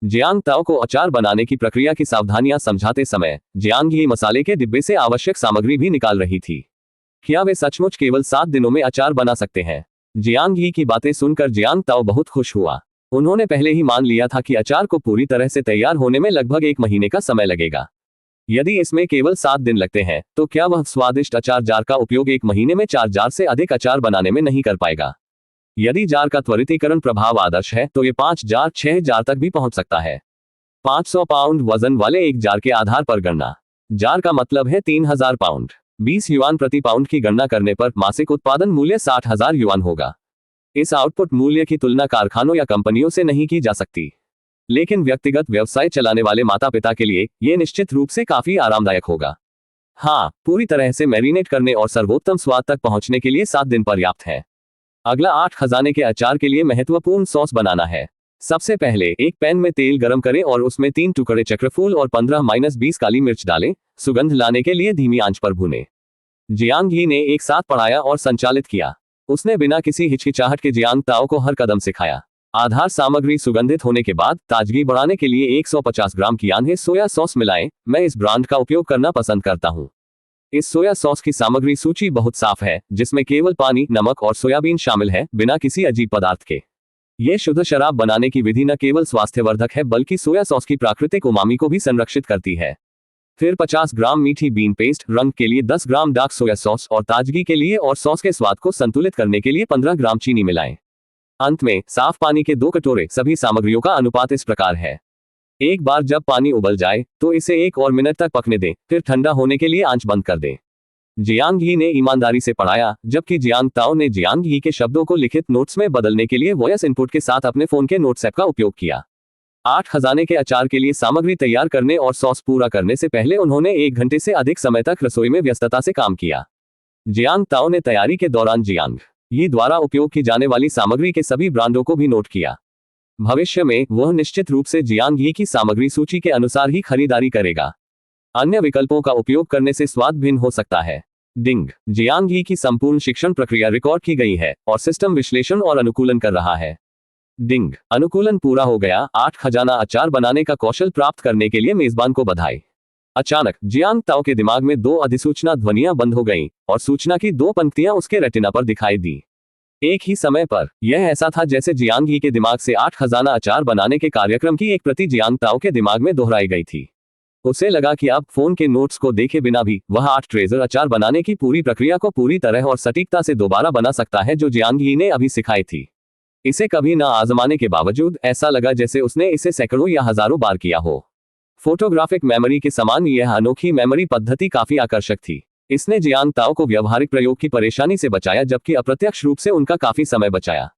जियांग ताओ को अचार बनाने की प्रक्रिया की सावधानियां समझाते समय जियांग ही मसाले के डिब्बे से आवश्यक सामग्री भी निकाल रही थी। क्या वे सचमुच केवल 7 दिनों में अचार बना सकते हैं? जियांग ही की बातें सुनकर जियांग ताओ बहुत खुश हुआ। उन्होंने पहले ही मान लिया था कि अचार को पूरी तरह से तैयार होने में लगभग 1 महीने का समय लगेगा। यदि इसमें केवल 7 दिन लगते हैं, तो क्या वह स्वादिष्ट अचार जार का उपयोग 1 महीने में 4 जार से अधिक अचार बनाने में नहीं कर पाएगा? यदि जार का त्वरितीकरण प्रभाव आदर्श है, तो ये 5 जार 6 जार तक भी पहुंच सकता है। 500 पाउंड वजन वाले एक जार के आधार पर गणना। जार का मतलब है 3000 पाउंड। 20 युआन प्रति पाउंड की गणना करने पर मासिक उत्पादन मूल्य 60,000 युआन होगा। इस आउटपुट मूल्य की तुलना कारखानों या कंपनियों से नहीं की जा सकती, लेकिन व्यक्तिगत व्यवसाय चलाने वाले माता पिता के लिए यह निश्चित रूप से काफी आरामदायक होगा। हाँ, पूरी तरह से मैरिनेट करने और सर्वोत्तम स्वाद तक पहुंचने के लिए 7 दिन पर्याप्त है। अगला 8 खजाने के अचार के लिए महत्वपूर्ण सॉस बनाना है। सबसे पहले एक पैन में तेल गरम करें और उसमें 3 टुकड़े चक्रफूल और 15-20 काली मिर्च डालें। सुगंध लाने के लिए धीमी आंच पर भूनें। जियांग ही ने एक साथ पढ़ाया और संचालित किया। उसने बिना किसी हिचकिचाहट के जियांग ताओ को हर कदम सिखाया। आधार सामग्री सुगंधित होने के बाद ताजगी बढ़ाने के लिए 150 ग्राम की आन्हे सोया सॉस मिलाएं। मैं इस ब्रांड का उपयोग करना पसंद करता हूं। इस सोया सॉस की सामग्री सूची बहुत साफ है, जिसमें केवल पानी, नमक और सोयाबीन शामिल है, बिना किसी अजीब पदार्थ के। ये शुद्ध शराब बनाने की विधि न केवल स्वास्थ्यवर्धक है बल्कि सोया सॉस की प्राकृतिक उमामी को भी संरक्षित करती है। फिर 50 ग्राम मीठी बीन पेस्ट, रंग के लिए 10 ग्राम डार्क सोया सॉस और ताजगी के लिए और सॉस के स्वाद को संतुलित करने के लिए 15 ग्राम चीनी मिलाएं। अंत में साफ पानी के 2 कटोरे। सभी सामग्रियों का अनुपात इस प्रकार है। एक बार जब पानी उबल जाए तो इसे 1 और मिनट तक पकने दें, फिर ठंडा होने के लिए आंच बंद कर दें। जियांग ही ने ईमानदारी से पढ़ाया, जबकि जियांग ताओ ने जियांग ही के शब्दों को लिखित नोट्स में बदलने के लिए वॉयस इनपुट के साथ अपने फोन के नोट्स ऐप का उपयोग किया। 8 खजाने के अचार के लिए सामग्री तैयार करने और सॉस पूरा करने से पहले उन्होंने 1 घंटे से अधिक समय तक रसोई में व्यस्तता से काम किया। जियांग ताओ ने तैयारी के दौरान जियांग ही द्वारा उपयोग की जाने वाली सामग्री के सभी ब्रांडों को भी नोट किया। भविष्य में वह निश्चित रूप से जियांग ही की सामग्री सूची के अनुसार ही खरीदारी करेगा। अन्य विकल्पों का उपयोग करने से स्वाद भिन्न हो सकता है। डिंग जियांग ही की संपूर्ण शिक्षण प्रक्रिया रिकॉर्ड की गई है और सिस्टम विश्लेषण और अनुकूलन कर रहा है। डिंग अनुकूलन पूरा हो गया। 8 खजाना अचार बनाने का कौशल प्राप्त करने के लिए मेजबान को बधाई। अचानक जियांग ताओ के दिमाग में 2 अधिसूचना ध्वनियां बंद हो गईं और सूचना की 2 पंक्तियां उसके रेटिना पर दिखाई दी। एक ही समय पर यह ऐसा था जैसे जियांग ही के दिमाग से 8 खजाना अचार बनाने के कार्यक्रम की एक प्रति जियांग ताओ के दिमाग में दोहराई गई थी। उसे लगा कि अब फोन के नोट्स को देखे बिना भी वह 8 ट्रेजर अचार बनाने की पूरी प्रक्रिया को पूरी तरह और सटीकता से दोबारा बना सकता है जो जियांग ही ने अभी सिखाई थी। इसे कभी न आजमाने के बावजूद ऐसा लगा जैसे उसने इसे सैकड़ों या हजारों बार किया हो। फोटोग्राफिक मेमोरी के समान यह अनोखी मेमोरी पद्धति काफी आकर्षक थी। इसने जियांग ताओ को व्यावहारिक प्रयोग की परेशानी से बचाया जबकि अप्रत्यक्ष रूप से उनका काफी समय बचाया।